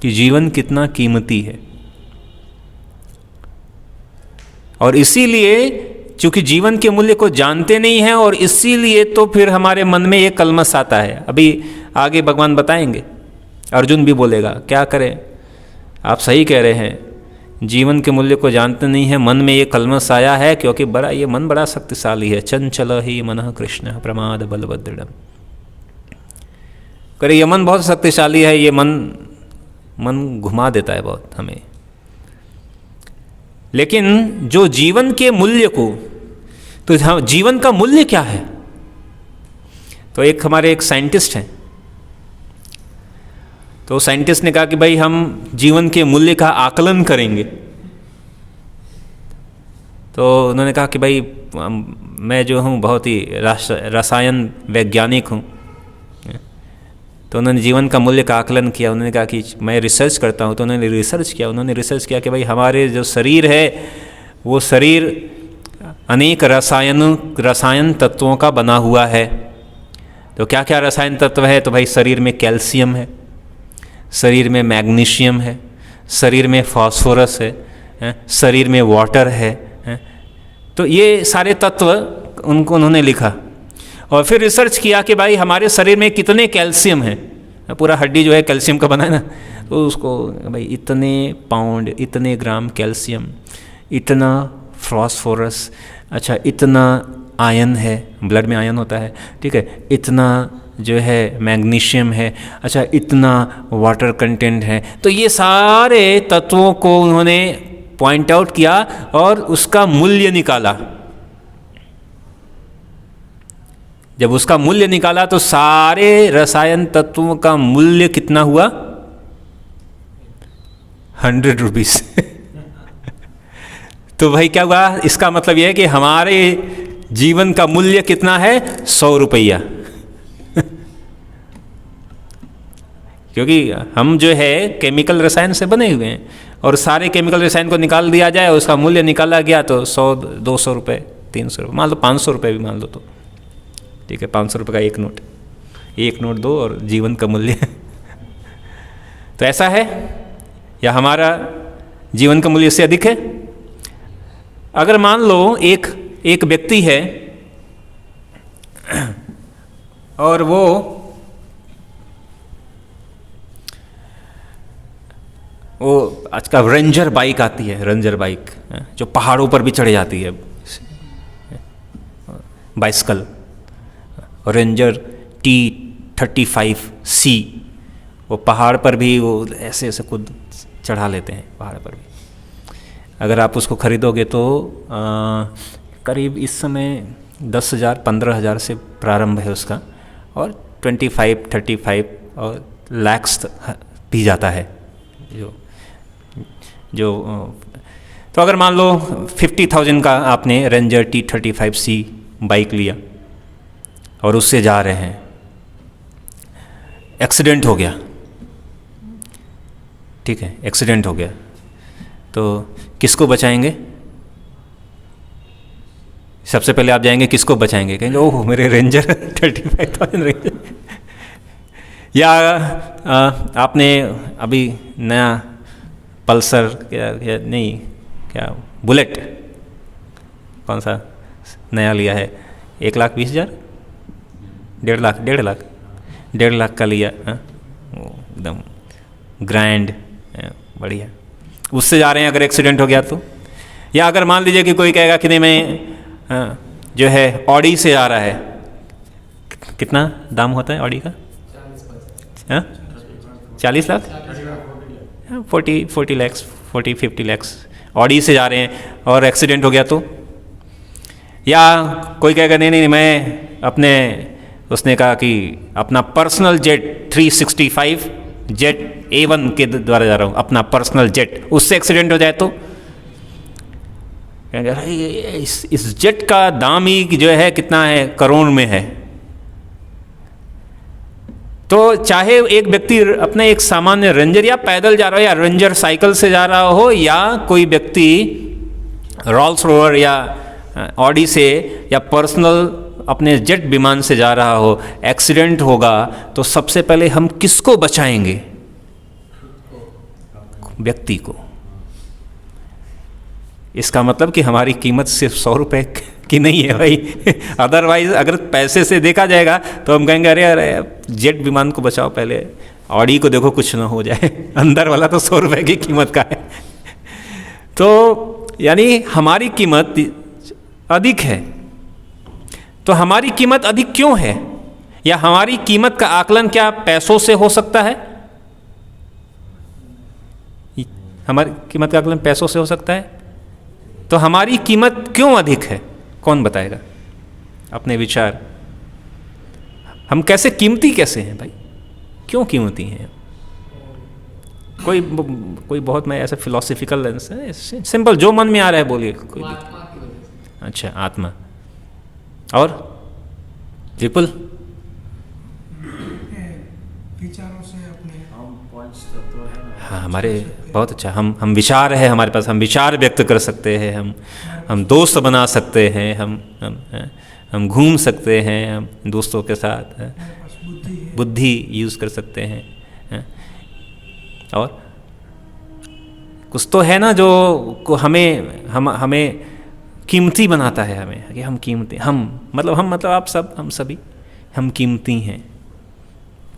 कि जीवन कितना कीमती है। और इसीलिए चूँकि जीवन के मूल्य को जानते नहीं हैं, और इसीलिए तो फिर हमारे मन में ये कल्मष आता है। अभी आगे भगवान बताएंगे, अर्जुन भी बोलेगा, क्या करें? आप सही कह रहे हैं, जीवन के मूल्य को जानते नहीं हैं, मन में ये कल्मष आया है क्योंकि ये मन बड़ा शक्तिशाली है। चंचल ही मनः कृष्ण प्रमाद बलभद्रम। करे ये मन बहुत शक्तिशाली है, ये मन घुमा देता है बहुत हमें। लेकिन जो जीवन के मूल्य को, तो जीवन का मूल्य क्या है? तो हमारे एक साइंटिस्ट हैं, तो साइंटिस्ट ने कहा कि भाई हम जीवन के मूल्य का आकलन करेंगे। तो उन्होंने कहा कि भाई मैं जो हूँ बहुत ही रसायन वैज्ञानिक हूँ। तो उन्होंने जीवन का मूल्य का आकलन किया। उन्होंने कहा कि मैं रिसर्च करता हूँ। तो उन्होंने रिसर्च किया कि भाई हमारे जो शरीर है, वो शरीर अनेक रसायन तत्वों का बना हुआ है। तो क्या क्या रसायन तत्व है? तो भाई शरीर में कैल्शियम है, शरीर में मैग्नीशियम है, शरीर में फास्फोरस है, शरीर में वाटर है। तो ये सारे तत्व उनको उन्होंने लिखा और फिर रिसर्च किया कि भाई हमारे शरीर में कितने कैल्शियम है। पूरा हड्डी जो है कैल्शियम का बना है ना, तो उसको भाई इतने पाउंड, इतने ग्राम कैल्शियम, इतना फास्फोरस, अच्छा इतना आयन है, ब्लड में आयन होता है, ठीक है, इतना जो है मैग्नीशियम है, अच्छा इतना वाटर कंटेंट है। तो ये सारे तत्वों को उन्होंने पॉइंट आउट किया और उसका मूल्य निकाला। जब उसका मूल्य निकाला तो सारे रसायन तत्वों का मूल्य कितना हुआ? 100 रुपीज़। तो भाई क्या हुआ? इसका मतलब यह है कि हमारे जीवन का मूल्य कितना है? 100 रुपया। क्योंकि हम जो है केमिकल रसायन से बने हुए हैं और सारे केमिकल रसायन को निकाल दिया जाए, उसका मूल्य निकाला गया तो 100, 200 रुपये, 300 रुपये, मान लो 500 रुपये भी मान लो, तो ठीक है 500 रुपये का एक नोट दो और जीवन का मूल्य। तो ऐसा है या हमारा जीवन का मूल्य इससे अधिक है? अगर मान लो एक व्यक्ति है और वो आजकल रेंजर बाइक आती है, रेंजर बाइक जो पहाड़ों पर भी चढ़ जाती है, बाइसिकल रेंजर T35C, वो पहाड़ पर भी वो ऐसे ऐसे खुद चढ़ा लेते हैं पहाड़ पर भी। अगर आप उसको ख़रीदोगे तो करीब इस समय 10,000 15,000 से प्रारंभ है उसका, और 25 35 और लैक्स भी जाता है जो तो अगर मान लो 50,000 का आपने रेंजर T35C बाइक लिया और उससे जा रहे हैं, एक्सीडेंट हो गया, ठीक है, एक्सीडेंट हो गया, तो किसको बचाएंगे? सबसे पहले आप जाएंगे किसको बचाएंगे? कहेंगे ओह मेरे रेंजर 35,000 रेंजर। या आपने अभी नया पल्सर क्या बुलेट कौन सा नया लिया है, 1,20,000, 1.5 लाख का लिया, एकदम ग्रैंड बढ़िया, उससे जा रहे हैं, अगर एक्सीडेंट हो गया तो। या अगर मान लीजिए कि कोई कहेगा कि नहीं मैं जो है ऑडी से जा रहा है, कितना दाम होता है ऑडी का? 40 लाख, 40 लैक्स, 50 लैक्स ऑडी से जा रहे हैं और एक्सीडेंट हो गया तो। या कोई कहेगा नहीं मैं अपने, उसने कहा कि अपना पर्सनल जेट 365 जेट A1 के द्वारा जा रहा हूँ, अपना पर्सनल जेट, उससे एक्सीडेंट हो जाए तो कहेंगे इस जेट का दाम ही जो है कितना है, करोड़ में है। तो चाहे एक व्यक्ति अपने एक सामान्य रेंजर या पैदल जा रहा हो या रेंजर साइकिल से जा रहा हो, या कोई व्यक्ति रोल्स रॉयस या ऑडी से या पर्सनल अपने जेट विमान से जा रहा हो, एक्सीडेंट होगा तो सबसे पहले हम किसको बचाएंगे? व्यक्ति को। इसका मतलब कि हमारी कीमत सिर्फ 100 रुपये की नहीं है भाई। अदरवाइज अगर पैसे से देखा जाएगा तो हम कहेंगे अरे जेट विमान को बचाओ, पहले ऑडी को देखो कुछ ना हो जाए, अंदर वाला तो 100 रुपये की कीमत का है। तो यानी हमारी कीमत अधिक है। तो हमारी कीमत अधिक क्यों है? या हमारी कीमत का आकलन क्या पैसों से हो सकता है? हमारी कीमत का आकलन पैसों से हो सकता है? तो हमारी कीमत क्यों अधिक है? कौन बताएगा? अपने विचार। हम कैसे कीमती कैसे हैं भाई? क्यों कीमती हैं? कोई बहुत मैं ऐसा फिलोसफिकल लेंस है, सिंपल जो मन में आ रहा है बोलिए। कोई अच्छा, आत्मा और विपुल विचारों से अपने हाँ, हमारे बहुत अच्छा, हम विचार है हमारे पास, हम विचार व्यक्त कर सकते हैं, हम दोस्त बना सकते हैं, हम घूम सकते हैं, हम दोस्तों के साथ हमारे पास बुद्धि है। बुद्धि यूज़ कर सकते हैं, हैं? और कुछ तो है ना जो को हमें कीमती बनाता है, हमें कि हम कीमती, हम मतलब आप सब, हम सभी हम कीमती हैं,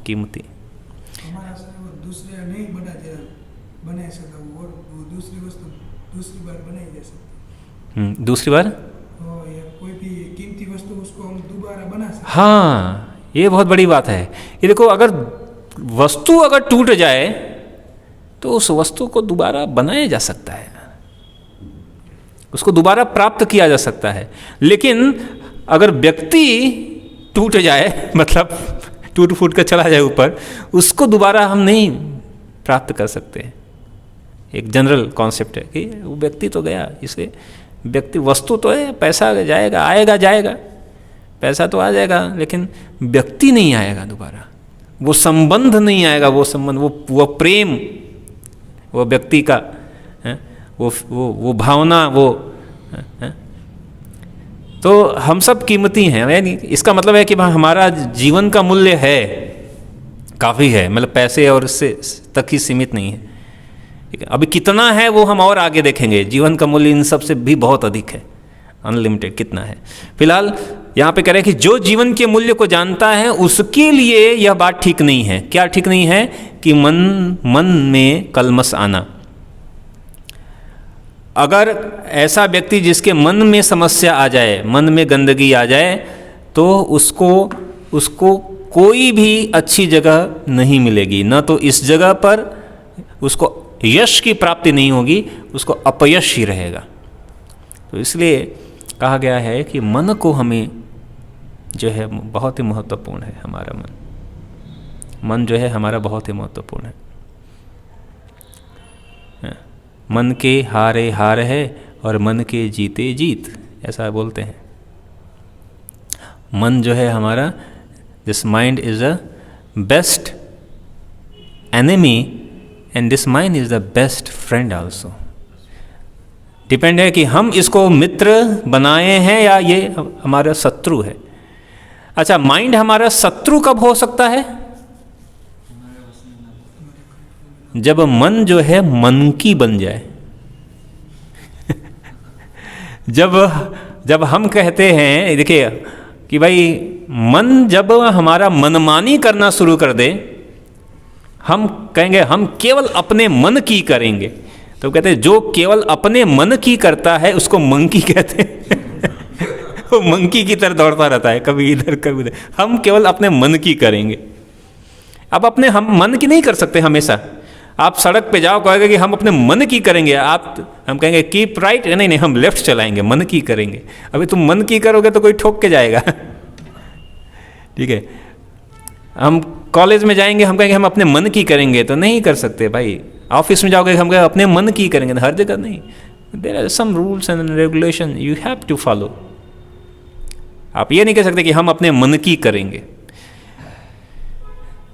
कीमती। हमारा से वो दूसरे नहीं बना सकता, और वो दूसरी वस्तु दूसरी बार बनाई जा सकती। दूसरी बार या कोई भी कीमती वस्तु उसको हम दोबारा बना सकते। हाँ, ये बहुत बड़ी बात है। ये देखो, अगर वस्तु अगर टूट जाए तो उस वस्तु को दोबारा बनाया जा सकता है, उसको दोबारा प्राप्त किया जा सकता है। लेकिन अगर व्यक्ति टूट जाए, मतलब टूट फूट कर चला जाए ऊपर, उसको दोबारा हम नहीं प्राप्त कर सकते। एक जनरल कॉन्सेप्ट है कि वो व्यक्ति तो गया, इसलिए व्यक्ति, वस्तु तो है, पैसा जाएगा, आएगा जाएगा, पैसा तो आ जाएगा, लेकिन व्यक्ति नहीं आएगा दोबारा, वो संबंध नहीं आएगा, वो संबंध, वो प्रेम, वो व्यक्ति का है, वो भावना, वो है। तो हम सब कीमती हैं, यानी इसका मतलब है कि हमारा जीवन का मूल्य है, काफ़ी है, मतलब पैसे और इससे तक ही सीमित नहीं है। ठीक है, अभी कितना है वो हम और आगे देखेंगे। जीवन का मूल्य इन सब से भी बहुत अधिक है, अनलिमिटेड कितना है। फिलहाल यहाँ पे कह रहे हैं कि जो जीवन के मूल्य को जानता है उसके लिए यह बात ठीक नहीं है। क्या ठीक नहीं है? कि मन में कलमश आना। अगर ऐसा व्यक्ति जिसके मन में समस्या आ जाए, मन में गंदगी आ जाए, तो उसको कोई भी अच्छी जगह नहीं मिलेगी। न तो इस जगह पर उसको यश की प्राप्ति नहीं होगी, उसको अपयश ही रहेगा। तो इसलिए कहा गया है कि मन को हमें जो है बहुत ही महत्वपूर्ण है। हमारा मन जो है हमारा बहुत ही महत्वपूर्ण है। मन के हारे हार है और मन के जीते जीत, ऐसा बोलते हैं। मन जो है हमारा, this mind is a best enemy and this mind is the best friend also. Depend है कि हम इसको मित्र बनाए हैं या ये हमारा शत्रु है। अच्छा, माइंड हमारा शत्रु कब हो सकता है? जब मन जो है मनकी बन जाए। जब हम कहते हैं, देखिए कि भाई मन जब हमारा मनमानी करना शुरू कर दे, हम कहेंगे हम केवल अपने मन की करेंगे, तो कहते हैं जो केवल अपने मन की करता है उसको मंकी कहते हैं। वो मंकी की तरह दौड़ता रहता है, कभी इधर कभी उधर। हम केवल अपने मन की करेंगे। अब हम मन की नहीं कर सकते हमेशा। आप सड़क पे जाओ, कहेगा कि हम अपने मन की करेंगे, हम कहेंगे कीप राइट, नहीं हम लेफ्ट चलाएंगे, मन की करेंगे। अभी तुम मन की करोगे तो कोई ठोक के जाएगा। ठीक है, हम कॉलेज में जाएंगे, हम कहेंगे हम अपने मन की करेंगे, तो नहीं कर सकते भाई। ऑफिस में जाओगे, हम कहेंगे अपने मन की करेंगे, हर जगह नहीं। There are some rules and regulation you have to follow. आप ये नहीं कह सकते कि हम अपने मन की करेंगे।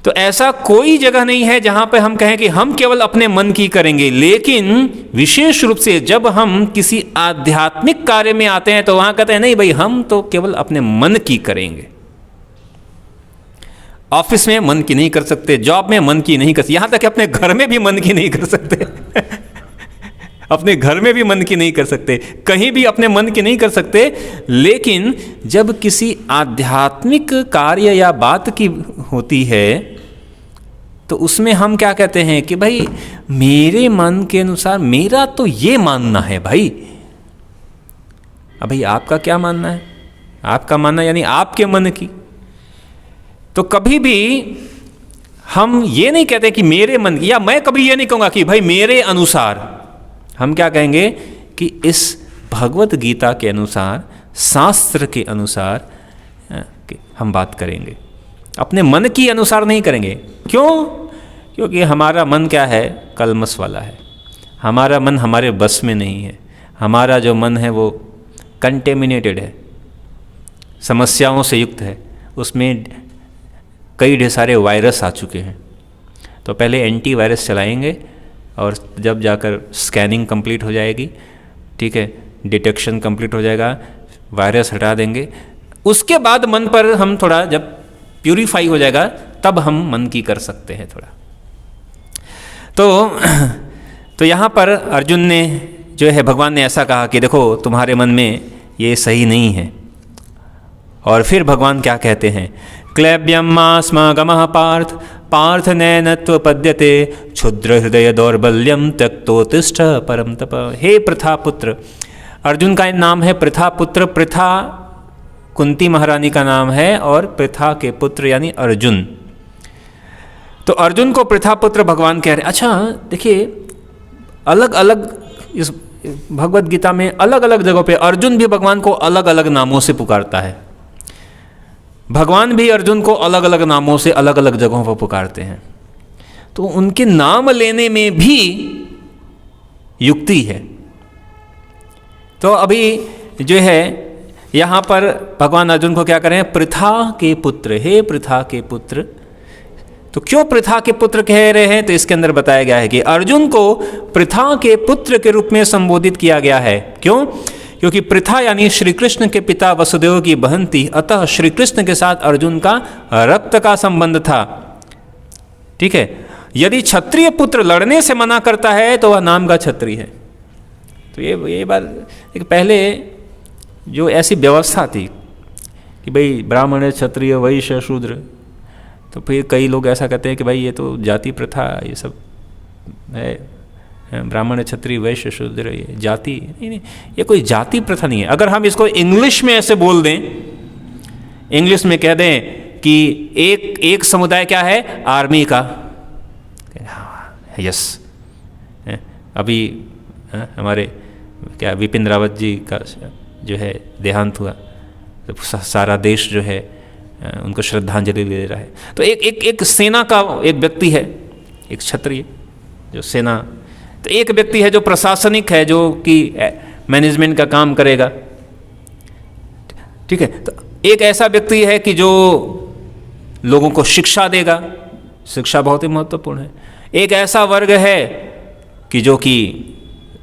तो ऐसा कोई जगह नहीं है जहां पे हम कहें कि हम केवल अपने मन की करेंगे। लेकिन विशेष रूप से जब हम किसी आध्यात्मिक कार्य में आते हैं तो वहां कहते हैं नहीं भाई, हम तो केवल अपने मन की करेंगे। ऑफिस में मन की नहीं कर सकते, जॉब में मन की नहीं कर सकते, यहां तक कि अपने घर में भी मन की नहीं कर सकते। अपने घर में भी मन की नहीं कर सकते, कहीं भी अपने मन की नहीं कर सकते। लेकिन जब किसी आध्यात्मिक कार्य या बात की होती है तो उसमें हम क्या कहते हैं कि भाई मेरे मन के अनुसार मेरा तो ये मानना है भाई। अब भाई आपका क्या मानना है? आपका मानना यानी आपके मन की। तो कभी भी हम ये नहीं कहते कि मेरे मन की, या मैं कभी ये नहीं कहूँगा कि भाई मेरे अनुसार। हम क्या कहेंगे कि इस भगवत गीता के अनुसार, शास्त्र के अनुसार हम बात करेंगे, अपने मन की अनुसार नहीं करेंगे। क्यों? क्योंकि हमारा मन क्या है? कलमश वाला है। हमारा मन हमारे बस में नहीं है। हमारा जो मन है वो कंटेमिनेटेड है, समस्याओं से युक्त है। उसमें कई ढेर सारे वायरस आ चुके हैं। तो पहले एंटी वायरस चलाएंगे और जब जाकर स्कैनिंग कंप्लीट हो जाएगी, ठीक है, डिटेक्शन कंप्लीट हो जाएगा, वायरस हटा देंगे, उसके बाद मन पर हम थोड़ा जब प्यूरिफाई हो जाएगा तब हम मन की कर सकते हैं थोड़ा। तो यहाँ पर अर्जुन ने जो है, भगवान ने ऐसा कहा कि देखो तुम्हारे मन में ये सही नहीं है। और फिर भगवान क्या कहते हैं, क्लैब्यम मास्मागमः पार्थ पार्थ नैनत्वपद्यते क्षुद्र हृदय दौर्बल्यम त्यक्तोत्तिष्ठ परम तप। हे पृथा पुत्र, अर्जुन का नाम है पृथा पुत्र। पृथा कुंती महारानी का नाम है और पृथा के पुत्र यानी अर्जुन। तो अर्जुन को पृथा पुत्र भगवान कह रहे। अच्छा देखिए, अलग अलग इस भगवत गीता में अलग अलग जगहों पे अर्जुन भी भगवान को अलग अलग नामों से पुकारता है। भगवान भी अर्जुन को अलग अलग नामों से अलग अलग जगहों पर पुकारते हैं। तो उनके नाम लेने में भी युक्ति है। तो अभी जो है यहाँ पर भगवान अर्जुन को क्या करें, पृथा के पुत्र, हे पृथा के पुत्र। तो क्यों पृथा के पुत्र कह रहे हैं, तो इसके अंदर बताया गया है कि अर्जुन को पृथा के पुत्र के रूप में संबोधित किया गया है। क्यों? क्योंकि पृथा यानी श्री कृष्ण के पिता वसुदेव की बहन थी, अतः श्री कृष्ण के साथ अर्जुन का रक्त का संबंध था। ठीक है, यदि क्षत्रिय पुत्र लड़ने से मना करता है तो वह नाम का क्षत्रिय है। तो ये बात एक पहले जो ऐसी व्यवस्था थी कि भाई ब्राह्मण क्षत्रिय वैश्य शूद्र, तो फिर कई लोग ऐसा कहते हैं कि भाई ये तो जाति प्रथा ये सब है, ब्राह्मण क्षत्रिय वैश्य शूद्र ये जाति नहीं, ये कोई जाति प्रथा नहीं है। अगर हम इसको इंग्लिश में ऐसे बोल दें, इंग्लिश में कह दें कि एक समुदाय क्या है, आर्मी का, यस। अभी हमारे क्या विपिन रावत जी का जो है देहांत हुआ, तो सारा देश जो है उनको श्रद्धांजलि ले रहा है। तो एक सेना का एक व्यक्ति है, एक क्षत्रिय जो सेना, तो एक व्यक्ति है जो प्रशासनिक है, जो कि मैनेजमेंट का काम करेगा। ठीक है, तो एक ऐसा व्यक्ति है कि जो लोगों को शिक्षा देगा, शिक्षा बहुत ही महत्वपूर्ण है। एक ऐसा वर्ग है कि जो कि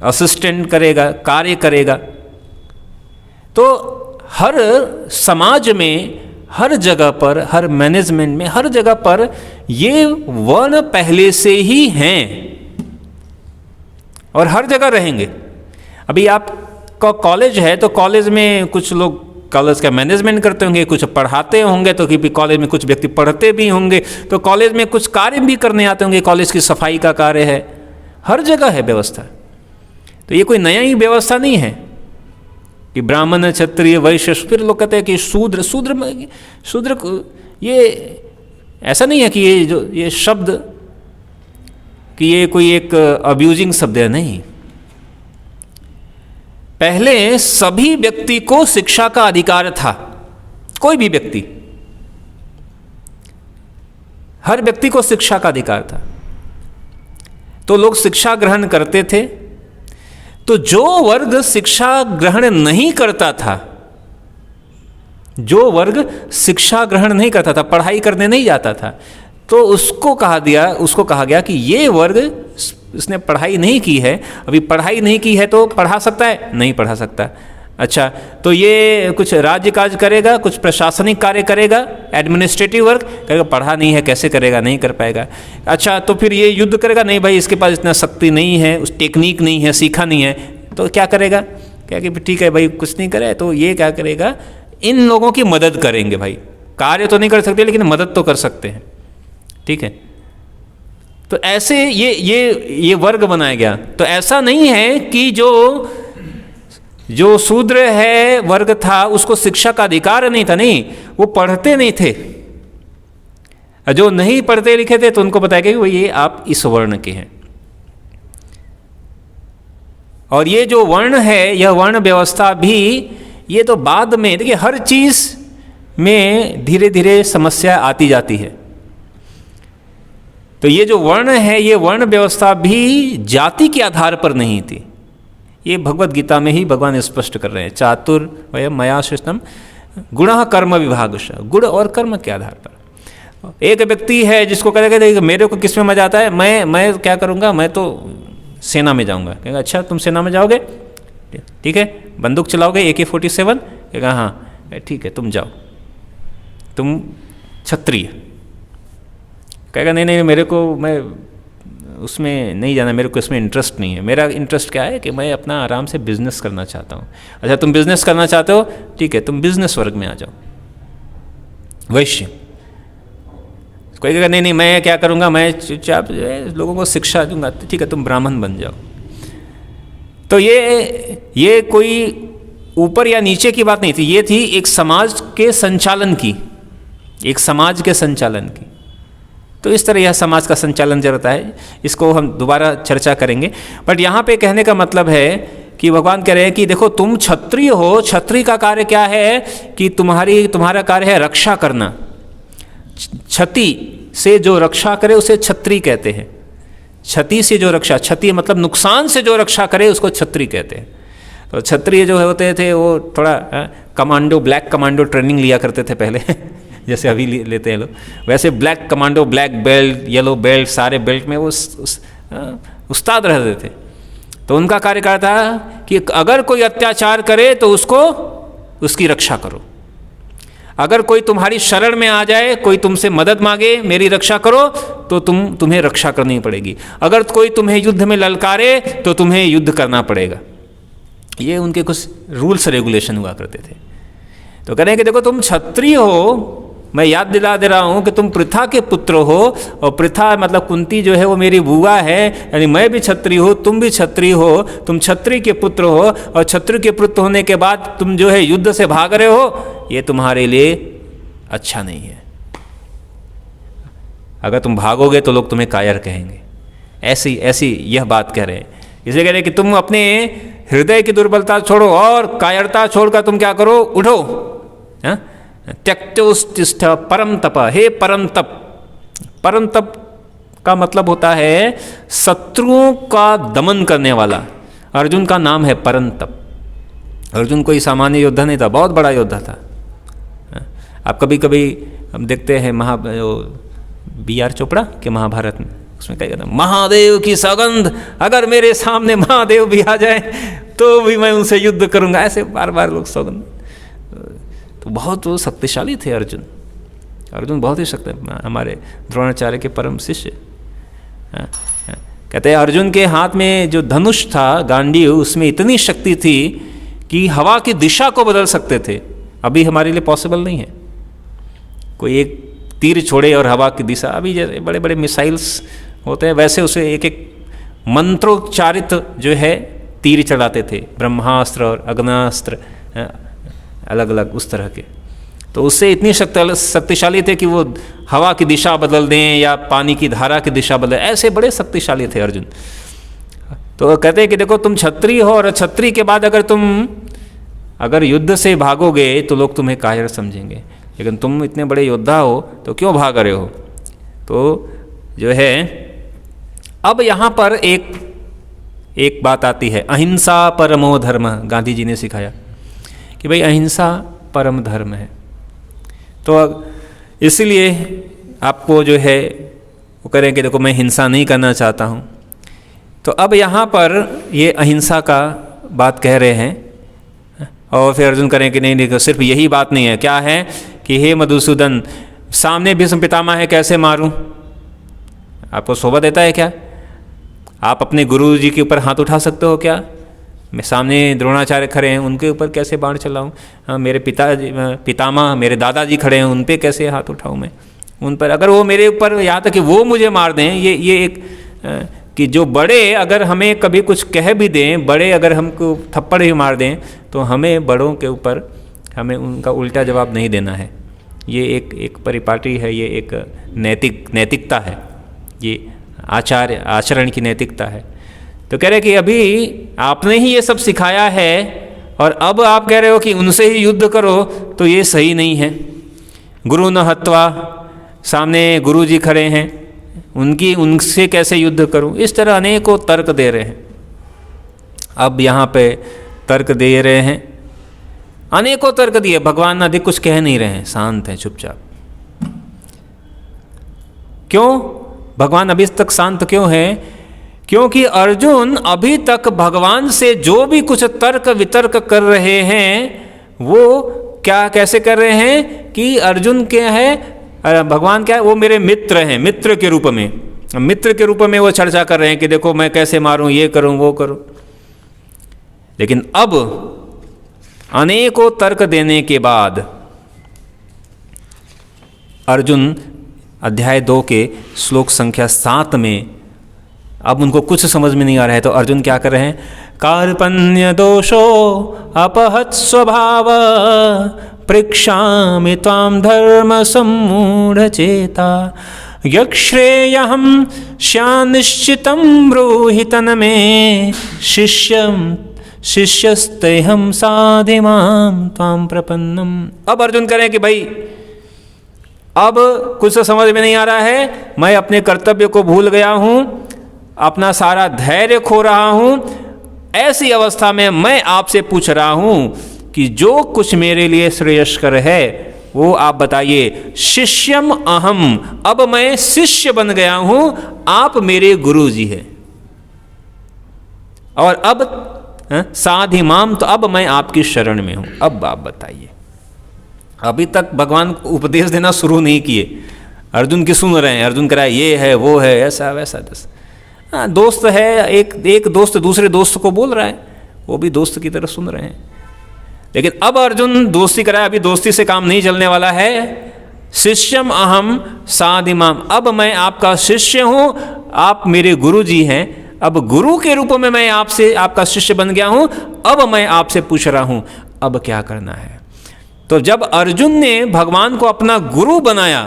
असिस्टेंट करेगा, कार्य करेगा। तो हर समाज में, हर जगह पर, हर मैनेजमेंट में, हर जगह पर ये वर्ण पहले से ही हैं और हर जगह रहेंगे। अभी आपका कॉलेज है तो कॉलेज में कुछ लोग कॉलेज का मैनेजमेंट करते होंगे, कुछ पढ़ाते होंगे, तो कि कॉलेज में कुछ व्यक्ति पढ़ते भी होंगे, तो कॉलेज में कुछ कार्य भी करने आते होंगे, कॉलेज की सफाई का कार्य है, हर जगह है व्यवस्था। तो ये कोई नया ही व्यवस्था नहीं है कि ब्राह्मण क्षत्रिय वैश्य। फिर लोग कहते हैं कि शूद्र ये ऐसा नहीं है कि ये शब्द कि ये कोई एक अब्यूजिंग शब्द है, नहीं। पहले सभी व्यक्ति को शिक्षा का अधिकार था, कोई भी व्यक्ति, हर व्यक्ति को शिक्षा का अधिकार था। तो लोग शिक्षा ग्रहण करते थे। तो जो वर्ग शिक्षा ग्रहण नहीं करता था, जो वर्ग शिक्षा ग्रहण नहीं करता था, पढ़ाई करने नहीं जाता था, तो उसको कहा गया कि ये वर्ग, इसने पढ़ाई नहीं की है, अभी पढ़ाई नहीं की है तो पढ़ा सकता है, नहीं पढ़ा सकता। अच्छा, तो ये कुछ राज्य काज करेगा, कुछ प्रशासनिक कार्य करेगा, एडमिनिस्ट्रेटिव वर्क करेगा, पढ़ा नहीं है कैसे करेगा, नहीं कर पाएगा। अच्छा, तो फिर ये युद्ध करेगा, नहीं भाई इसके पास इतना शक्ति नहीं है, उस टेक्निक नहीं है, सीखा नहीं है, तो क्या करेगा, क्या कि ठीक है भाई कुछ नहीं करे, तो ये क्या करेगा, इन लोगों की मदद करेंगे। भाई कार्य तो नहीं कर सकते लेकिन मदद तो कर सकते हैं। ठीक है, तो ऐसे ये वर्ग बनाया गया। तो ऐसा नहीं है कि जो शूद्र है वर्ग था उसको शिक्षा का अधिकार नहीं था, नहीं, वो पढ़ते नहीं थे। जो नहीं पढ़ते लिखे थे तो उनको बताया गया कि भाई ये आप इस वर्ण के हैं। और ये जो वर्ण है, यह वर्ण व्यवस्था भी, ये तो बाद में, देखिए हर चीज में धीरे धीरे समस्या आती जाती है। तो ये जो वर्ण है, ये वर्ण व्यवस्था भी जाति के आधार पर नहीं थी। ये भगवत गीता में ही भगवान स्पष्ट कर रहे हैं, चातुर्वयम मया सृष्टम गुणः कर्म विभागश, गुण और कर्म के आधार पर। एक व्यक्ति है जिसको कहेगा मेरे को किस में मजा आता है, मैं क्या करूँगा, मैं तो सेना में जाऊँगा। कहेगा अच्छा तुम सेना में जाओगे, ठीक है, बंदूक चलाओगे AK-47, कहेगा हाँ, ठीक है तुम जाओ, तुम क्षत्रिय। कहेगा नहीं नहीं मेरे को, मैं उसमें नहीं जाना, मेरे को इसमें इंटरेस्ट नहीं है। मेरा इंटरेस्ट क्या है कि मैं अपना आराम से बिजनेस करना चाहता हूँ। अच्छा तुम बिजनेस करना चाहते हो, ठीक है तुम बिजनेस वर्ग में आ जाओ, वैश्य। कोई कहेगा नहीं नहीं मैं क्या करूँगा, मैं चुपचाप लोगों को शिक्षा दूंगा, ठीक है तुम ब्राह्मण बन जाओ। तो ये कोई ऊपर या नीचे की बात नहीं थी, ये थी एक समाज के संचालन की, एक समाज के संचालन की। तो इस तरह यह समाज का संचालन जरूरत है, इसको हम दोबारा चर्चा करेंगे। बट यहाँ पे कहने का मतलब है कि भगवान कह रहे हैं कि देखो तुम क्षत्रिय हो, क्षत्रिय का कार्य क्या है कि तुम्हारा कार्य है रक्षा करना। क्षति से जो रक्षा करे उसे क्षत्रिय कहते हैं। क्षति से जो रक्षा, क्षति मतलब नुकसान से जो रक्षा करे उसको क्षत्रिय कहते हैं। तो क्षत्रिय जो होते थे वो थोड़ा कमांडो, ब्लैक कमांडो ट्रेनिंग लिया करते थे पहले जैसे अभी लेते हैं लोग, वैसे black commando, black belt, yellow belt, सारे बेल्ट में वो उस्ताद रहते थे। तो उनका कार्य क्या था कि अगर कोई अत्याचार करे तो उसकी रक्षा करो। अगर कोई तुम्हारी शरण में आ जाए, कोई तुमसे मदद मांगे मेरी रक्षा करो, तो तुम्हें रक्षा करनी पड़ेगी। अगर कोई तुम्हें युद्ध में ललकारे तो तुम्हें युद्ध करना पड़ेगा। ये उनके कुछ रूल्स रेगुलेशन हुआ करते थे। तो कह रहे हैं कि देखो तुम क्षत्रिय हो, मैं याद दिला दे रहा हूँ कि तुम पृथा के पुत्र हो, और पृथा मतलब कुंती जो है वो मेरी बुआ है, यानी मैं भी क्षत्रिय हूँ, तुम भी क्षत्रिय हो, तुम क्षत्रिय के पुत्र हो, और क्षत्रिय के पुत्र होने के बाद तुम जो है युद्ध से भाग रहे हो, ये तुम्हारे लिए अच्छा नहीं है। अगर तुम भागोगे तो लोग तुम्हें कायर कहेंगे। ऐसी यह बात कह रहे हैं। इसलिए कह रहे हैं कि तुम अपने हृदय की दुर्बलता छोड़ो और कायरता छोड़कर तुम क्या करो, उठो। त्यक्तोस्तिष्ठ परम तप, हे परम तप। परम तप का मतलब होता है शत्रुओं का दमन करने वाला। अर्जुन का नाम है परम तप। अर्जुन कोई सामान्य योद्धा नहीं था, बहुत बड़ा योद्धा था। आप कभी कभी हम देखते हैं B.R. चोपड़ा के महाभारत में, उसमें क्या कहता है, महादेव की सौगंध, अगर मेरे सामने महादेव भी आ जाए तो भी मैं उनसे युद्ध करूंगा। ऐसे बार बार लोग सौगंध। तो बहुत वो शक्तिशाली थे अर्जुन। अर्जुन बहुत ही शक्ति, हमारे द्रोणाचार्य के परम शिष्य। कहते हैं अर्जुन के हाथ में जो धनुष था गांडीव, उसमें इतनी शक्ति थी कि हवा की दिशा को बदल सकते थे। अभी हमारे लिए पॉसिबल नहीं है कोई एक तीर छोड़े और हवा की दिशा। अभी जैसे बड़े बड़े मिसाइल्स होते हैं वैसे उसे एक एक मंत्रोच्चारित जो है तीर चलाते थे, ब्रह्मास्त्र और अग्नास्त्र अलग अलग उस तरह के। तो उससे इतनी शक्तिशाली थे कि वो हवा की दिशा बदल दें या पानी की धारा की दिशा बदल, ऐसे बड़े शक्तिशाली थे अर्जुन। तो कहते हैं कि देखो तुम क्षत्रिय हो, और क्षत्रिय के बाद अगर युद्ध से भागोगे तो लोग तुम्हें कायर समझेंगे, लेकिन तुम इतने बड़े योद्धा हो तो क्यों भाग रहे हो। तो जो है अब यहाँ पर एक बात आती है, अहिंसा परमो धर्म। गांधी जी ने सिखाया कि भाई अहिंसा परम धर्म है। तो इसलिए आपको जो है वो करें कि देखो मैं हिंसा नहीं करना चाहता हूँ। तो अब यहाँ पर ये अहिंसा का बात कह रहे हैं, और फिर अर्जुन करें कि नहीं देखो सिर्फ यही बात नहीं है, क्या है कि हे मधुसूदन, सामने भीष्म पितामह है कैसे मारूं? आपको शोभा देता है क्या? आप अपने गुरु जी के ऊपर हाथ उठा सकते हो क्या? मैं सामने द्रोणाचार्य खड़े हैं, उनके ऊपर कैसे बाण चलाऊं? हाँ, मेरे पितामह मेरे दादाजी खड़े हैं, उन पे कैसे हाथ उठाऊं मैं? उन पर अगर वो मेरे ऊपर, यहाँ तक कि वो मुझे मार दें, ये एक कि जो बड़े अगर हमें कभी कुछ कह भी दें, बड़े अगर हमको थप्पड़ ही मार दें, तो हमें बड़ों के ऊपर हमें उनका उल्टा जवाब नहीं देना है। ये एक परिपाटी है, ये एक नैतिकता है, ये आचरण की नैतिकता है। तो कह रहे कि अभी आपने ही ये सब सिखाया है और अब आप कह रहे हो कि उनसे ही युद्ध करो, तो ये सही नहीं है। गुरु न हत्वा, सामने गुरु जी खड़े हैं, उनसे कैसे युद्ध करूं? इस तरह अनेकों तर्क दे रहे हैं। अब यहाँ पे तर्क दे रहे हैं, अनेकों तर्क दिए, भगवान अधिक कुछ कह नहीं रहे हैं, शांत हैं चुपचाप। क्यों भगवान अभी तक शांत क्यों है? क्योंकि अर्जुन अभी तक भगवान से जो भी कुछ तर्क वितर्क कर रहे हैं वो क्या कैसे कर रहे हैं कि अर्जुन क्या है, भगवान क्या है, वो मेरे मित्र हैं, मित्र के रूप में, मित्र के रूप में वो चर्चा कर रहे हैं कि देखो मैं कैसे मारूं, ये करूं वो करूं। लेकिन अब अनेकों तर्क देने के बाद अर्जुन अध्याय 2 के श्लोक संख्या 7 में अब उनको कुछ समझ में नहीं आ रहा है, तो अर्जुन क्या कर रहे हैं, कार्पण्य दोषो अपहत स्वभाव पृक्षामि त्वां धर्म सम्मूढ़ चेता यश्रेयहं स्यान्निश्चितं ब्रूहि तन्मे शिष्यस्तेहं साधिमां त्वां प्रपन्नम। अब अर्जुन करें कि भाई अब कुछ तो समझ में नहीं आ रहा है, मैं अपने कर्तव्य को भूल गया हूं, अपना सारा धैर्य खो रहा हूं, ऐसी अवस्था में मैं आपसे पूछ रहा हूं कि जो कुछ मेरे लिए श्रेयस्कर है वो आप बताइए। शिष्यम अहम, अब मैं शिष्य बन गया हूं, आप मेरे गुरु जी हैं, और अब साधिमाम, तो अब मैं आपकी शरण में हूं, अब आप बताइए। अभी तक भगवान उपदेश देना शुरू नहीं किए, अर्जुन की सुन रहे हैं, अर्जुन कह रहा है ये है वो है ऐसा वैसा, दोस्त है, एक दोस्त दूसरे दोस्त को बोल रहा है, वो भी दोस्त की तरह सुन रहे हैं। लेकिन अब अर्जुन दोस्ती कराए, अभी दोस्ती से काम नहीं चलने वाला है। शिष्यम अहम साधिमाम, अब मैं आपका शिष्य हूं, आप मेरे गुरु जी हैं, अब गुरु के रूप में मैं आपसे आपका शिष्य बन गया हूं, अब मैं आपसे पूछ रहा हूं अब क्या करना है। तो जब अर्जुन ने भगवान को अपना गुरु बनाया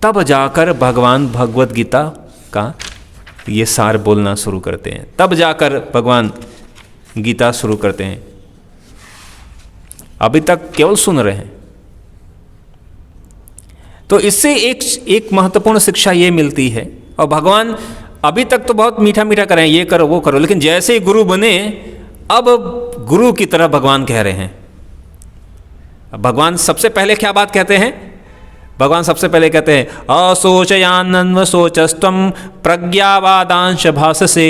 तब जाकर भगवान भगवद गीता का ये सार बोलना शुरू करते हैं, तब जाकर भगवान गीता शुरू करते हैं। अभी तक केवल सुन रहे हैं। तो इससे एक महत्वपूर्ण शिक्षा ये मिलती है, और भगवान अभी तक तो बहुत मीठा मीठा करें, ये करो वो करो, लेकिन जैसे ही गुरु बने अब गुरु की तरह भगवान कह रहे हैं। भगवान सबसे पहले क्या बात कहते हैं, भगवान सबसे पहले कहते हैं असोचयान्नन्व सोचस्त्वं प्रज्ञावादांश भाससे